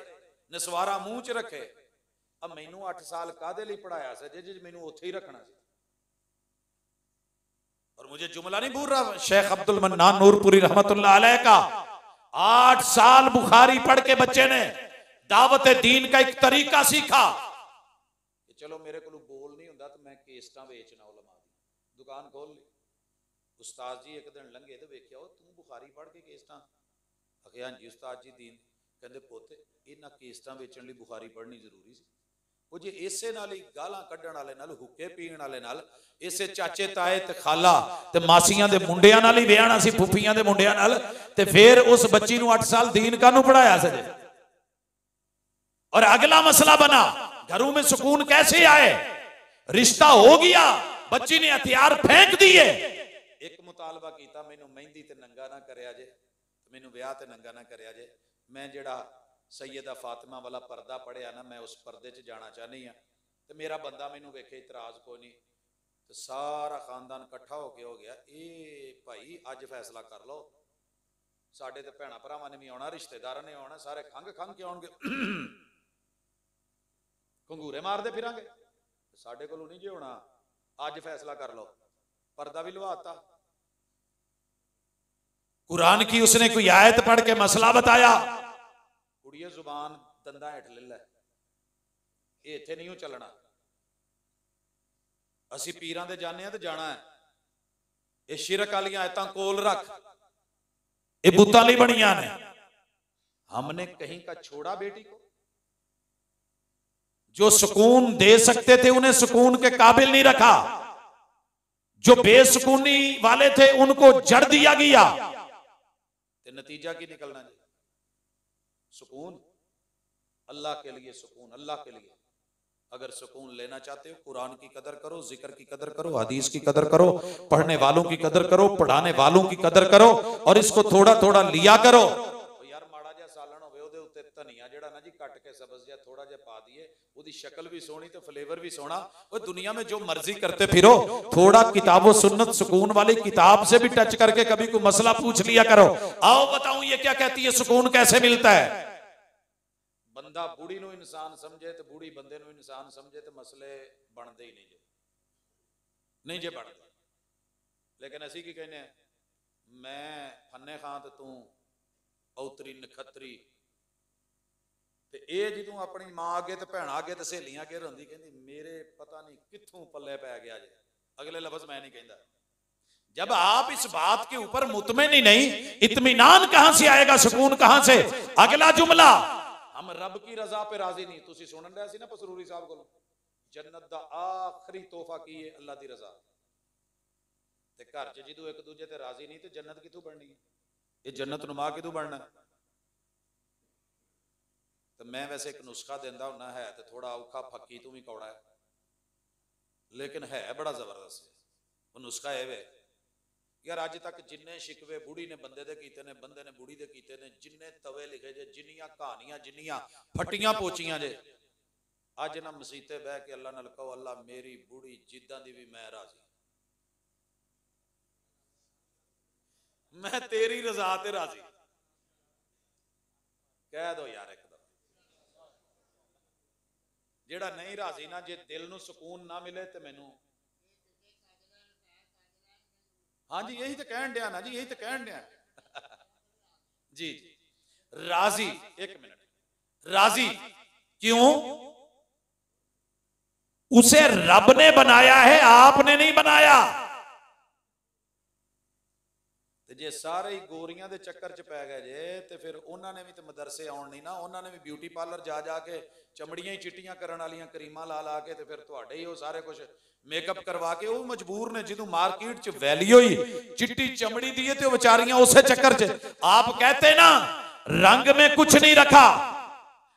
नसवारा मुंह च रखे। अब मैनू 8 साल कादे लिए पढ़ाया से जे मैनू उत्थे ही रखना सी। और मुझे जुमला नहीं भूल रहा, शेख अब्दुल मन्नान नूरपुरी रहमतुल्लाह अलैह का 8 साल बुखारी पढ़ के बच्चे ने दावत दीन का एक तरीका सीखा कि चलो मेरे को बोल नहीं होंदा तो मैं केसटा बेचना, उलमा दी दुकान खोल ली। उस्ताद जी एक दिन लंघे तो वेख्या तू बुखारी पढ़ के केसटा, आखे हाँ जी उस्ताद जी दीन, कहते पुत इन्हां केसटा बेचण लई बुखारी पढ़नी जरूरी सी। वो जे इसे नाल ही गालां कड्ढण वाले नाल, हुक्के पीण वाले नाल, इसे चाचे ताए ते खाला ते मासियां दे मुंडियां नाल ही विआहना सी, फुफियां दे मुंडियां नाल, ते फिर उस बच्ची नूं 8 साल दीन कानूं पढ़ाया सी। और अगला मसला बना, घरों में सुकून कैसे आए? रिश्ता हो गया, बच्ची ने हथियार फेंक दिए। एक मुतालबा कीता, मैनू मेहंदी ते नंगा ना करया जे, मैनू ब्याह ते नंगा ना करया जे, मैं जेड़ा सैयदा फातिमा वाला पर्दा पढ़िया ना, मैं उस पर्दे च जाना चाहनी हाँ, तो मेरा बंदा मैनू वेखे इतराज कोई नहीं। तो सारा खानदान इकट्ठा हो गया, ए भाई अज फैसला कर लो, साडे ते भैणां भरावां ने भी आउणा, रिश्तेदारां ने आउणा, सारे खंघ खंघ के आउणगे, घंगूरे मारदे फिरांगे, साडे कोलों नहीं जे होना, अज फैसला कर लो। पर्दा भी लवाता। कुरान की उसने कोई आयत पढ़ के मसला बताया, कुड़िए जुबान दंदा हेठ ले लै, ये इत्थे नहीं चलना, असी पीरां दे जाने तो जाना है, ये शिरक वाली आयतां कोल रख, ये बुतां लई बणियां ने। हमने कहीं का छोड़ा बेटी को? जो सुकून दे सकते थे उन्हें सुकून के काबिल नहीं रखा, जो बेसुकूनी वाले थे उनको जड़ दिया गया, तो नतीजा की निकलना जी? सुकून अल्लाह के लिए, सुकून अल्लाह के लिए। अगर सुकून लेना चाहते हो, कुरान की कदर करो, जिक्र की कदर करो, हदीस की कदर करो, पढ़ने वालों की कदर करो, पढ़ाने वालों की कदर करो, और इसको थोड़ा थोड़ा लिया करो। यार माड़ा जिहा सालन होवे, उहदे उत्ते धनिया जेड़ा ना जी कट के सब्ज जिहा थोड़ा जिहा पा दिए, उहदी शक्ल भी सोहनी ते फ्लेवर भी सोहना। वो दुनिया में जो मर्जी करते फिरो, थोड़ा किताबो सुन्नत सुकून वाली किताब से भी टच करके कभी कोई मसला पूछ लिया करो। आओ बताऊं ये क्या कहती है, सुकून कैसे मिलता है? बंदा बूढ़ी नूं इंसान समझे तो बूढ़ी बंदे नूं इंसान समझे तो मसले बनते ही नहीं जे बनते। लेकिन असी की कहने, मैं फन्ने खां ते तू औतरी नखत्री, ते ये जदों अपनी मां अगे ते भैणां अगे ते सहेलियां अगे रोंदी, कहंदी मेरे पता नहीं कित्थों पल्ले पै गया जे। अगले लफ्ज मैं नहीं कहता। जब आप इस बात के ऊपर मुतमिन ही नहीं, इत्मीनान कहां से आएगा, सुकून कहां से? अगला जुमला, हम रब की रजा पे राजी नहीं। तुसी सुनन रहे सी ना पसरूरी साहब को, जन्नत दा आखिरी तोहफा की है अल्लाह दी रजा। ते घर च जदों एक दूजे ते राजी नहीं, तो जन्नत कित्थों बननी है? ये जन्नत नुमा कित्थों बनना? तो मैं वैसे एक नुस्खा देंदा हुन्ना, है तो थोड़ा औखा, फक्की तू भी कौड़ा है, लेकिन है बड़ा जबरदस्त। वो नुस्खा है वे यार, अज तक जिन्ने शिकवे बुढ़ी ने बंदे दे कीते ने, बंदे ने बुढ़ी दे कीते ने, जिन्ने तवे लिखे जे, जिन्नियां कहानियां, जिन्नियां फट्टियां पोचियां जे, अज ना मसीते बह के अल्लाह नाल कहो, अल्लाह मेरी बुढ़ी जिद्दां दी भी मैं राजी, मैं तेरी रजा ते राजी, कह दो यार एक दफा। जेड़ा नहीं राजी ना, जे दिल नूं सुकून ना मिले तो मैनू, हाँ जी यही तो कहन दिया ना जी, यही तो कहन दिया जी जी। राजी, एक मिनट, राजी क्यों? उसे रब ने बनाया है, आपने नहीं बनाया। जे सारे ही गोरियां दे चक्कर च पै गए जे, तो फिर उन्होंने भी तो मदरसे आउण नहीं ना, उन्होंने भी ब्यूटी पार्लर जा जाके चमड़ियां ही चिट्टियां करन वालियां क्रीमां ला ला के, तो फिर तुहाडे ही वो सारे कुछ मेकअप करवा के वो मजबूर ने। जिदों मार्केट च वैल्यू ही चिट्टी चमड़ी दी है, तो बेचारियां उसे चक्कर च। आप कहते ना रंग में कुछ नहीं रखा,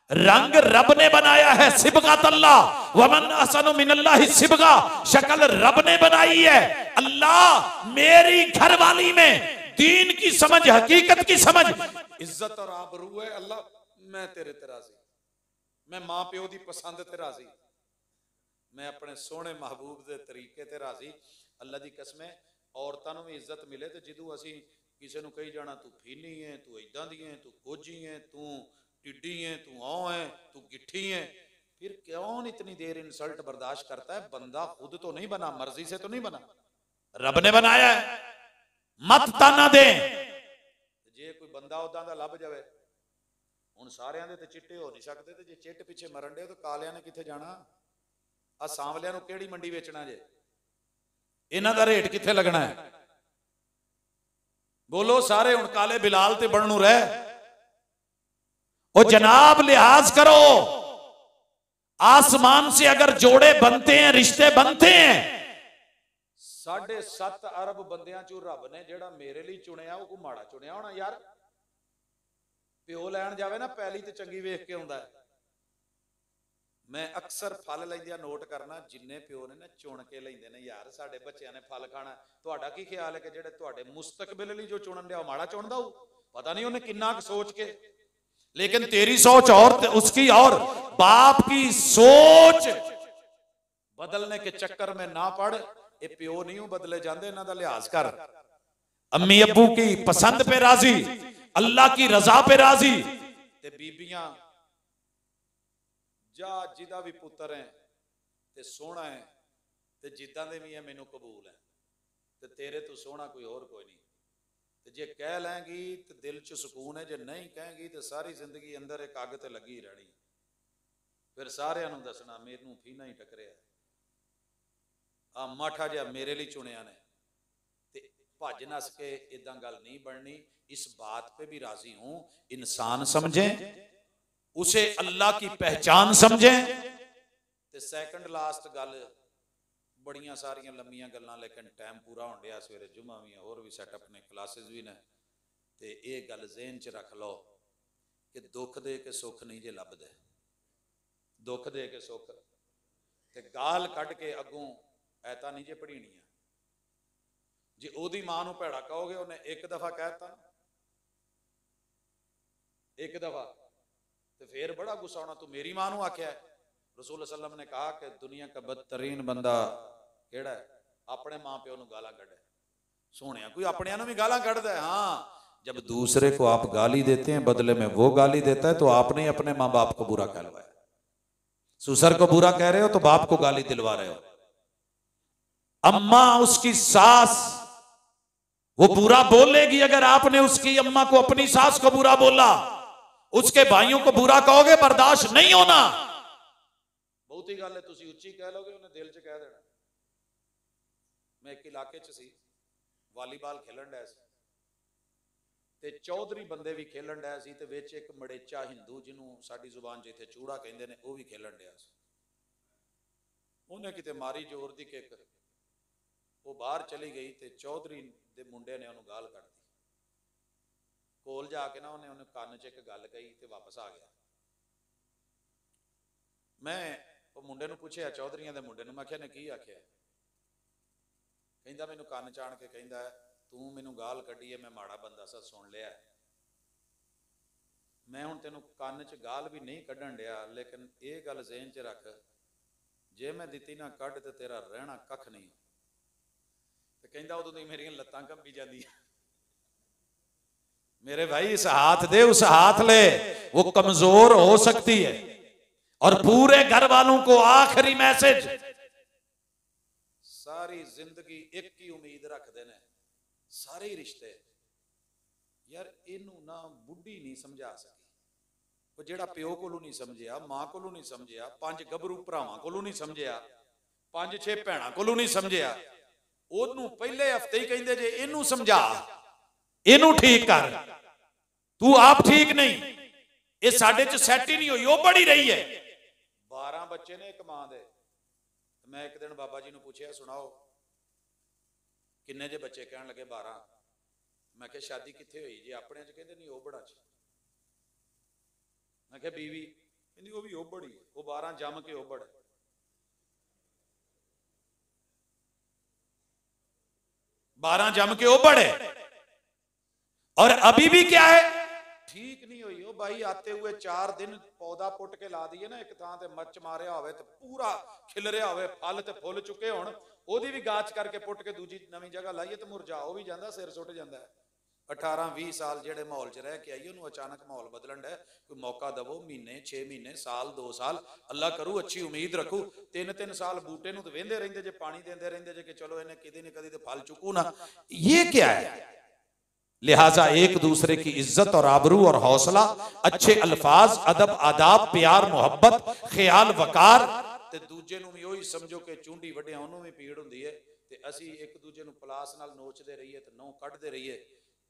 रंग रब ने बनाया है, सिबगात अल्लाह, वमन अहसनु मिनल्लाहि सिबगा, शक्ल रब ने बनाई है। अल्लाह मेरी घरवाली में दीन की समझ, हकीकत की समझ, इज्जत और आबरू है। अल्लाह मैं तेरे ते राजी, मैं मां प्यो दी पसंद ते राजी, मैं अपने सोहने महबूब दे तरीके ते राजी। अल्लाह दी कसम है, औरतां नूं भी इज्जत मिले। तो जदों असीं किसी नूं कही जाना तू फीनी है, तू इदां दी है, तू कोजी है, तू टिड्डी है, तू औ है, तू गिट्ठी है। फिर कौन इतनी देर इंसल्ट बर्दाश्त करता है? बंदा खुद तो नहीं बना, मर्जी से तो नहीं बना, रब ने बनाया है। मत ताना दे। जे कोई बंदा उदा दा लभ जाए, हुण सारियां दे ते चिट्टे हो नहीं सकते, ते जे चिट्ट पिछे मरन दे तो कालियां ने किथे जाना? आ सांवलियां नूं किहड़ी मंडी वेचना जे? इन्हां दा रेट किथे लगना है? बोलो सारे हुण काले बिलाल ते बननू रह। ओ जनाब लिहाज करो, आसमान से अगर जोड़े बनते हैं, रिश्ते बनते हैं, 7.5 अरब बंदियां चों रब ने जेड़ा मेरे लिए चुनिया, वो कोई माड़ा चुनिया होना यार? प्यो लैन जावे ना पैली ते चंगी वेख के आउंदा है। मैं अक्सर फल लैंदिया नोट करना, जिन्ने प्यो ने ना चुन के लैंदे ने यार साडे बच्चियां ने फल खाना। तुहाडा की ख्याल है कि जेड़े तुहाडे मुस्तकबिल लई जो चुनन दिया माड़ा चुनदा हो? पता नहीं उन्हें किन्ना सोच के। लेकिन तेरी सोच और उसकी और, बाप की सोच बदलने के चक्कर में ना पड़। ये प्यो नहीं बदले जाते, इन्हां दा लिहाज कर। अम्मी अब्बू की पसंद पे राजी, अल्लाह की रजा पे राजी, ते बीबियां जा जिदा भी पुत्र है ते सोहना है, ते जिदा दे भी है मैनू कबूल है, ते तेरे तो सोहना कोई और कोई नहीं। ते जे कह लेंगी तो दिल च सुकून है, जे नहीं कहेंगी तो सारी जिंदगी अंदर एक अग ते लगी रहनी। फिर सारियां नूं दसना मैनू फीना ही टकरिया, आ माठा जिहा मेरे लिए चुनिया ने। ते भज नस के इदां गल नहीं बननी। इस बात पे भी राजी हूं, इंसान समझे उसे अल्लाह की पहचान समझे। ते सैकंड लास्ट गल, बड़ियां सारियां लंबियां गल्लां, लेकिन टाइम पूरा होण दिया, सवेरे जुम्मा भी है, होर भी सैटअप ने, क्लासेस भी ने। ते ये गल ज़हन च रख लो कि दुख दे के सुख नहीं जे लभदे, दुख दे के सुख ते गाल कढ़ के अगों ऐता नहीं जे पढ़ीनियां। जे ओदी मां नूं भैड़ा कहोगे, उन्हें एक दफा कहता, एक दफा, तो फिर बड़ा गुस्सा होना, तू मेरी मां नूं आख्या है। रसूल सल्लम ने कहा कि दुनिया का बदतरीन बंदा केड़ा है? अपने मां प्यो नूं गालां कढे। सोहणिया कोई अपने नूं भी गालां कढदा है? हाँ, जब दूसरे को आप गाली देते हैं, बदले में वो गाली देता है, तो आपने अपने माँ बाप को बुरा कहलवाया। सुसर को बुरा कह रहे हो तो बाप को गाली दिलवा रहे हो। अम्मा उसकी सास, वो बुरा बोलेगी अगर आपने उसकी अम्मा को, अपनी सास को बुरा बोला, उसके भाइयों को बुरा कहोगे, बर्दाश्त नहीं होना। बहुत ही गल है, तुसी उच्ची कह लोगे, उन्हें दिल च कह देना। मैं एक इलाके च सी, वालीबाल खेलन डया सी, ते चौधरी बंदे भी खेलन डया सी, ते विच एक मड़ेचा हिंदू, जिन्हों साडी जुबान च इत्थे चूड़ा कहंदे ने, वो भी खेलन डया सी। उन्हें किते मारी जोर दी किक, वो बाहर चली गई, ते चौधरी दे मुंडे ने उन्होंने गाल कढ़ दी। कोल जाके ना उन्हें कान च एक गल कही, ते वापस आ गया। मैं वो मुंडे नूं पुछया, चौधरियां दे मुंडे नूं, मैं आख्या ने की आख्या? कहंदा मैनूं कान च आण के कहंदा, तू मैनूं गाल कढ़ी है, मैं माड़ा बंदा सा, सुन लिया। मैं हुण तैनूं कान च गाल भी नहीं कढ़न दिया, लेकिन ये गल ज़हन च रख, जे मैं दित्ती ना कढ़ ते तेरा रहना कख नहीं। ते कहंदा उदों दी मेरियां लत्तां कंबी जांदियां। मेरे भाई, इस हाथ दे उस हाथ ले, वो कमजोर हो सकती है। और पूरे घर वालों को आखिरी मैसेज, सारी जिंदगी एक ही उम्मीद रखते हैं, सारे रिश्ते यार, इनू ना बुढ़ी नहीं समझा सकी। वो जेड़ा प्यो कोलों नहीं समझिया, मां कोलों नहीं समझिया, 5 गभरू भरावां कोलों नहीं समझिया, 5-6 भैणां कोलों नहीं समझिया, ओनू पहले हफ्ते ही कहंदे जे इनू समझा, इनू ठीक कर, तू आप ठीक नहीं, ये साडे च सैट ही नहीं हुई, वो बड़ी रही है। 12 बच्चे ने एक मां दे। मैं एक दिन बाबा जी नूं पुछया, सुनाओ किन्ने जे बच्चे? कहण लगे 12। मैं कहा शादी कित्थे होई जी? अपने च कहंदे नहीं, ओबड़ा च। मैं कहा बीवी? कहंदी वो भी ओबड़ ही, वो 12 जम के ओबड़। 12 जम के ओबड़ है। और अभी भी क्या है, ठीक नहीं हुई। ओ भाई, आते हुए 4 दिन पौधा पुट के ला दिए ना एक थां ते, मच मारिया होवे ते पूरा खिल रहा होवे, फल ते फुल चुके होण, ओदी भी गाछ करके पुट के दूजी नवीं जगह लाइए तो मुरझा हो भी जांदा, सिर सुट जांदा है। 18-20 साल जेड़े माहौल च रह के आइए उन्होंने अचानक माहौल बदलन है, कोई मौका दवो, महीने 6 महीने साल 2 साल, अल्लाह करू अच्छी उम्मीद रखू। 3-3 साल बूटे नूं ते वेंदे रहिंदे जे, पानी देंदे रहिंदे जे कि चलो इन्हें कदी न कदी ते फल चुकू ना, ये क्या है? लिहाजा एक दूसरे की इज्जत और आबरू और हौसला, अच्छे अल्फाज, अदब आदाब, प्यार मोहब्बत, ख्याल वकार ते दूजे नूं भी ओही समझो कि चूंडी वड्डियां उन्होंने भी पीड़ हुंदी है ते असी एक दूजे नूं पलास नाल नोचदे रहिए ते नौं कढदे रहिए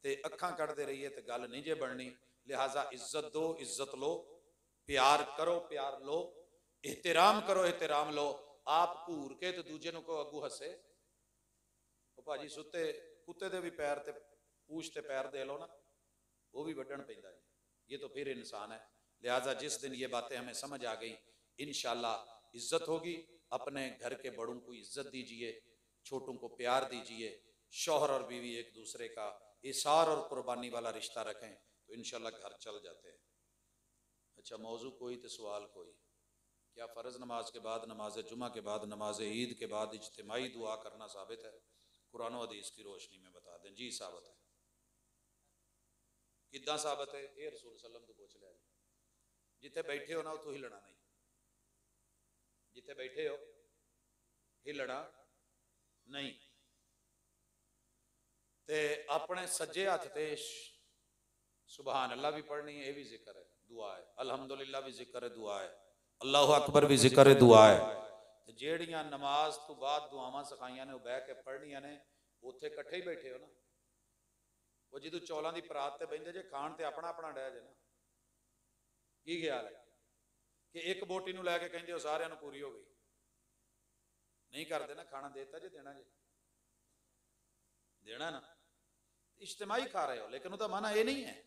ते अखां कढदे रहिए ते गल नहीं जे बननी। लिहाजा इज्जत दो, इज्जत लो, प्यार करो, प्यार लो, एहतराम करो, एहतराम लो। आप घूर के ते दूजे नूं को अगू हसे, ओ भाजी सुते कुत्ते दे भी पैर ते पूछ ते पैर दे लो ना, वो भी वड्डण पैंदा है, ये तो फिर इंसान है। लिहाजा जिस दिन ये बातें हमें समझ आ गई, इंशाल्लाह इज्जत होगी। अपने घर के बड़ों को इज्जत दीजिए, छोटों को प्यार दीजिए, शौहर और बीवी एक दूसरे का इसार और कुर्बानी वाला रिश्ता रखें तो इंशाल्लाह घर चल जाते हैं। अच्छा, मौजू कोई तो सवाल कोई, क्या फ़र्ज नमाज के बाद, नमाज जुमा के बाद, नमाज ईद के बाद इज्तिमाई दुआ करना साबित है? कुरान और हदीस की रोशनी में बता दें। जी साबित है। किदा साबित है? ये रसूल सल्लम तो पूछ लिया, जिथे बैठे हो ना उतो हिलना नहीं, जिथे बैठे हो हिलना नहीं, ते अपने सज्जे हथ ते सुबहान अल्लाह भी पढ़नी है, ये भी जिक्र है, दुआ है, अल्हम्दुलिल्लाह भी जिक्र है, दुआ है, अल्लाहु अकबर भी जिक्र है, दुआ है। जेड़ियां नमाज तो बाद दुआवां सिखाइयां ने बह के पढ़नियां ने, उत्थे कट्ठे ही बैठे हो ना, वो जो चौलों की परात ते बहिंदे जे, खाण ते अपना अपना डह जे ना, की ख्याल है कि एक बोटी नूं लैके कहिंदे हो सारियां नूं पूरी हो गई? नहीं करते ना, खाना देता जे, देना जे, देना ना, इज्तिमाई खा रहे हो, लेकिन उसका माना ये नहीं है।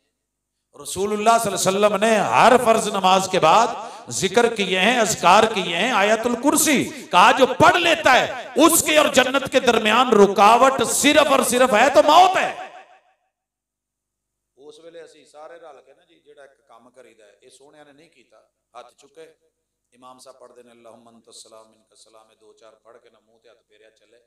रसूलुल्लाह सल्लल्लाहु अलैहि वसल्लम ने हर फर्ज नमाज के बाद जिक्र किए हैं, अज़कार किए हैं, आयतुल कुर्सी कहा जो पढ़ लेता है उसके और जन्नत के दरमियान रुकावट सिर्फ और सिर्फ है तो मौत है। उस वेले असी सारे रल के ना जी जेड़ा एक काम करीदा है, ये सोहणिया ने नहीं कीता, हाथ चुके, इमाम साहब पढ़ते हैं अल्लाहुम्मा अंतस सलाम मिनकस सलाम, 2-4 पढ़ के ना मुंह ते हाथ फेरिया चले।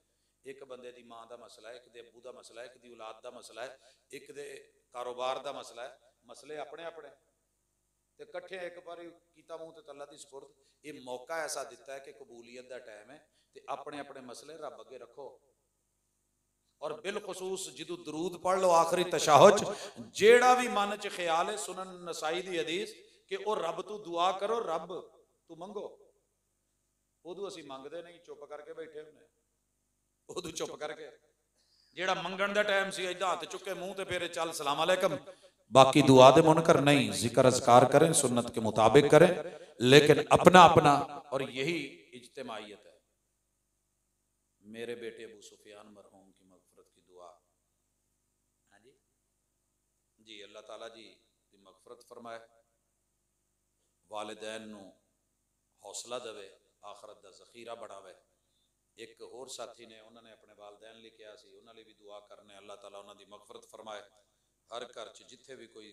एक बंदे दी मां दा मसला है, एक दे अबू दा मसला है, एक दी औलाद दा मसला है, एक दे कारोबार दा मसला है, मसले अपने अपने ते कट्ठे एक बार कीता मुंह ते अल्लाह दी सुपुर्द। ये मौका ऐसा दिता है कि कबूलियत दा टाइम है, ते अपने अपने मसले रब अगे रखो। और बिलखसूस जिदू दरूद पढ़ लो आखिरी तशाहुद, जेड़ा भी मन च ख्याल है, सुनन नसाई दी हदीस कि ओ रब तू दुआ करो, रब तू मंगो, उदू असी मंगते नहीं, चुप करके बैठे होने, उदू चुप करके, जेड़ा मंगण दा टाइम सी इदा हाथ चुके मुंह ते फेरे चल सलाम अलैकुम, बाकी दुआ दे मुनकर नहीं, जिक्र अज़कार करें, सुन्नत के मुताबिक करें, लेकिन अपना अपना, और यही इज्तिमाइयत है। मेरे बेटे अबू सुफियान मरहूम की मगफरत की दुआ, हाँ जी जी, अल्लाह ताला जी की मगफरत फरमाए, वालिदैन नू हौसला देवे, आखरत दा ज़खीरा बढ़ावे। एक होर साथी ने उन्होंने अपने वालिदैन लिए कहा सी, उन्होंने भी दुआ करने, अल्लाह ताला उन्हों की मगफरत फरमाए। हर घर च जिथे भी कोई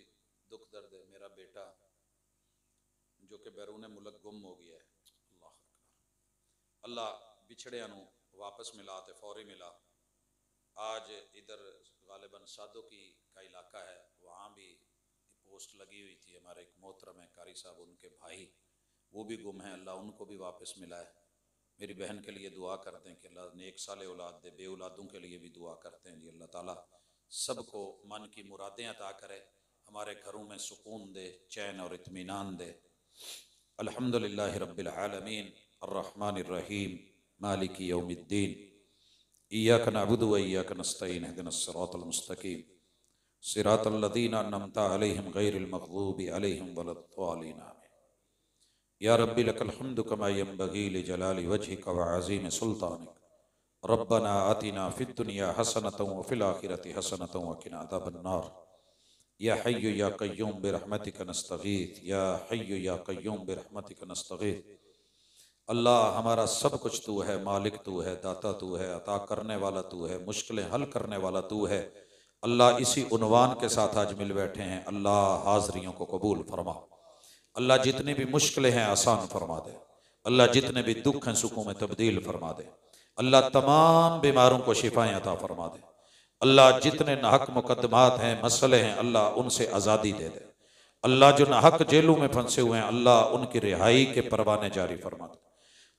दुख दर्द है, मेरा बेटा जो कि बैरून मुल्क गुम हो गया है, अल्लाह अल्लाह बिछड़िया नू वापस मिला तो फौरी मिला। आज इधर गालिबन सादो का इलाका है, वहाँ भी पोस्ट लगी हुई थी, हमारे एक मोहतरम है कारी साहब, उनके भाई वो भी गुम हैं, अल्लाह उनको भी वापस मिला है। मेरी बहन के लिए दुआ करते हैं कि अल्लाह नेक साले औलाद दे, बे औलादों के लिए भी दुआ करते हैं जी, अल्लाह ताला सबको मन की मुरादें अता करे, हमारे घरों में सुकून दे, चैन और इत्मीनान दे। अल्हम्दुलिल्लाहि रब्बिल आलमीन अर्रहमानिर रहीम मालिकी यौमिद्दीन इय्याका नअबुदु व इय्याका नस्तईन इहदिनस सिरातल मुस्तकीम सिरातल लज़ीना अनअमता अलैहिम गैरिल मग़ज़ूबि अलैहिम वलद्दालिन। या रब्बी लकल हम्दु कमा यंबगी लिजलालि वजहिका व अज़ीम सुल्तानिक। रब्बना आतिना फिद दुनिया हसनतन व फिल आखिरति हसनतन व क़िना अज़ाबन्नार। या हय्यु या क़य्यूम बिरहमतिका नस्तगीथ, या हय्यु या क़य्यूम बिरहमतिका नस्तगीथ। अल्लाह हमारा सब कुछ तू है, मालिक तू है, दाता तू है, अता करने वाला तू है, मुश्किलें हल करने वाला तू है। अल्लाह इसी उन्वान के साथ आज मिल बैठे हैं, अल्लाह हाज़रियों को कबूल फरमा। अल्लाह जितनी भी मुश्किलें हैं आसान फरमा दे, अल्लाह जितने भी दुख हैं सुखों में तब्दील फरमा दे, अल्लाह तमाम बीमारों को शिफाएं अता फरमा दे, अल्लाह जितने नाहक मुकदमात हैं, मसले हैं, अल्लाह उनसे आज़ादी दे दे। अल्लाह जो नाहक जेलों में फंसे हुए हैं, अल्लाह उनकी रिहाई के परवाने जारी फरमा दे।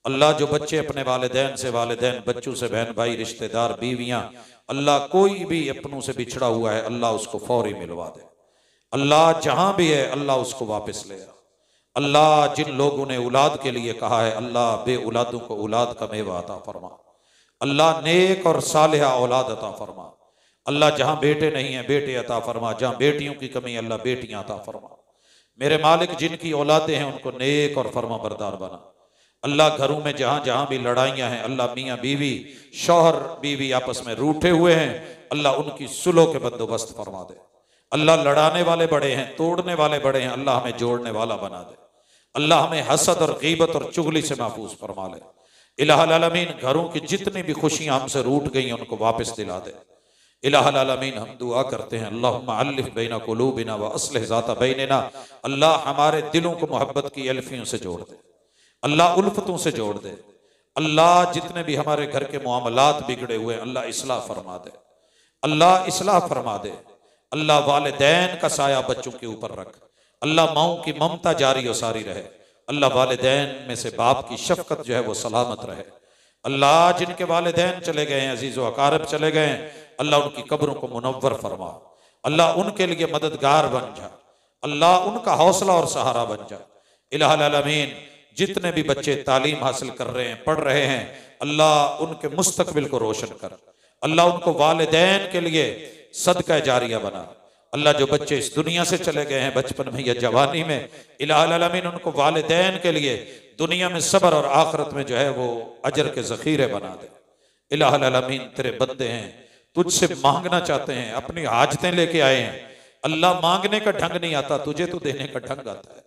अल्लाह जो बच्चे अपने वालिदैन से, वालिदैन बच्चों से, बहन भाई, रिश्तेदार, बीवियां, अल्लाह कोई भी अपनों से बिछड़ा हुआ है, अल्लाह उसको फौरी मिलवा दे। अल्लाह जहां भी है, अल्लाह उसको वापस ले आ। अल्लाह जिन लोगों ने औलाद के लिए कहा है, अल्लाह बे औलादों को औलाद का मेवा अता फरमा। अल्लाह नेक और सालिहा औलाद अता फरमा। अल्लाह जहां बेटे नहीं है, बेटे अता फरमा। जहां बेटियों की कमी, अल्लाह बेटियां अता फरमा। मेरे मालिक जिनकी औलादें हैं, उनको नेक और फरमा बरदार बना। अल्लाह घरों में जहां जहां भी लड़ाइयां हैं, अल्लाह मियाँ बीवी, शौहर बीवी आपस में रूठे हुए हैं, अल्लाह उनकी सुलह के बंदोबस्त फरमा दे। अल्लाह लड़ाने वाले बड़े हैं, तोड़ने वाले बड़े हैं, अल्लाह हमें जोड़ने वाला बना दे। अल्लाह हमें हसद और गीबत और चुगली से महफूज फरमा ले। इलाहुल आलमीन घरों की जितनी भी खुशियां हमसे रूठ गई हैं, उनको वापस दिला दे। इलाहुल आलमीन हम दुआ करते हैं, अल्लाहुम्मा अल्लिफ बैना कुलूबिना व अस्लिह ज़ाता बैनिना। अल्लाह हमारे दिलों को मोहब्बत की अल्फियों से जोड़ दे, अल्लाह उल्फतों से जोड़ दे। अल्लाह जितने भी हमारे घर के मामलात बिगड़े हुए, अल्लाह इस्लाह फरमा दे, अल्लाह इस्लाह फरमा दे। अल्लाह वालिदैन का साया बच्चों के ऊपर रख। अल्लाह माओं की ममता जारी और सारी रहे। अल्लाह वालिदैन में से बाप की शफकत जो है वो सलामत रहे। अल्लाह जिनके वालिदैन चले गए हैं, अजीज़ व अकारब चले गए हैं, अल्लाह उनकी कब्रों को मुनव्वर फरमा। अल्लाह उनके लिए मददगार बन जा। अल्लाह उनका हौसला और सहारा बन जा। इलाहुल आलमीन जितने भी बच्चे तालीम हासिल कर रहे हैं, पढ़ रहे हैं, अल्लाह उनके मुस्तकबिल को रोशन कर। अल्लाह उनको वालिदैन के लिए सदका जारिया बना। अल्लाह जो बच्चे इस दुनिया से चले गए हैं बचपन में या जवानी में, इलाहुल आलमीन उनको वालिदैन के लिए दुनिया में सब्र और आखिरत में जो है वो अजर के ज़ख़ीरे बना दे। इलाहुल आलमीन तेरे बंदे हैं, तुझसे मांगना चाहते हैं, अपनी हाजतें लेके आए हैं। अल्लाह मांगने का ढंग नहीं आता, तुझे तो देने का ढंग आता है।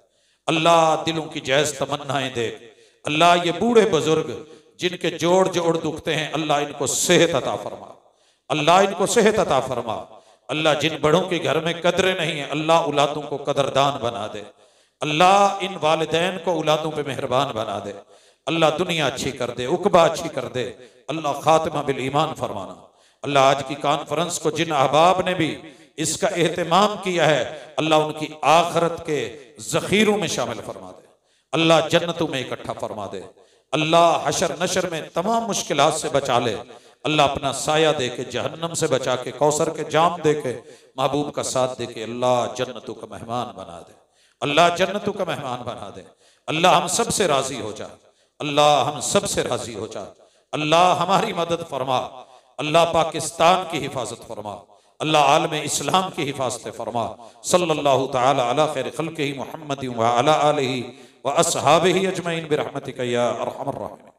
अल्लाह दिलों की जायज़ तमन्नाएं दे। अल्लाह ये बूढ़े बुजुर्ग जिनके जोड़ जोड़ दुखते हैं, अल्लाह इनको सेहत अता फरमा। अल्लाह इनको सेहत अता फरमा। अल्लाह जिन बड़ों के घर में कदरें नहीं है, अल्लाह औलादों को कदरदान बना दे। अल्लाह इन वालिदैन को औलादों पे मेहरबान बना दे। अल्लाह दुनिया अच्छी कर दे, उकबा अच्छी कर दे। अल्लाह खातिमा बिल ईमान फरमाना। अल्लाह आज की कॉन्फ्रेंस को जिन अहबाब ने भी इसका एहतमाम किया है, अल्लाह उनकी आखिरत के ज़ख़ीरों में शामिल फरमा दे। अल्लाह जन्नतों में इकट्ठा फरमा दे। अल्लाह हशर नशर में तमाम मुश्किलात से बचा ले। अल्लाह अपना साया दे के जहन्नम से बचा के, कौसर के जाम दे के, महबूब का साथ दे के अल्लाह जन्नतों का मेहमान बना दे। अल्लाह जन्नतों का मेहमान बना दे। अल्लाह हम सब से राजी हो जा। अल्लाह हम सब से राजी हो जा। अल्लाह हमारी मदद फरमा। अल्लाह पाकिस्तान की हिफाजत फरमा। अल्लाह आलम इस्लाम की हिफाजत फरमा। सल्लल्लाहु तआला अला खैर खल्क़िही मुहम्मद व अला आलिही व अस्हाबिही अजमईन बिरहमतिका या अरहमर राहिमीन।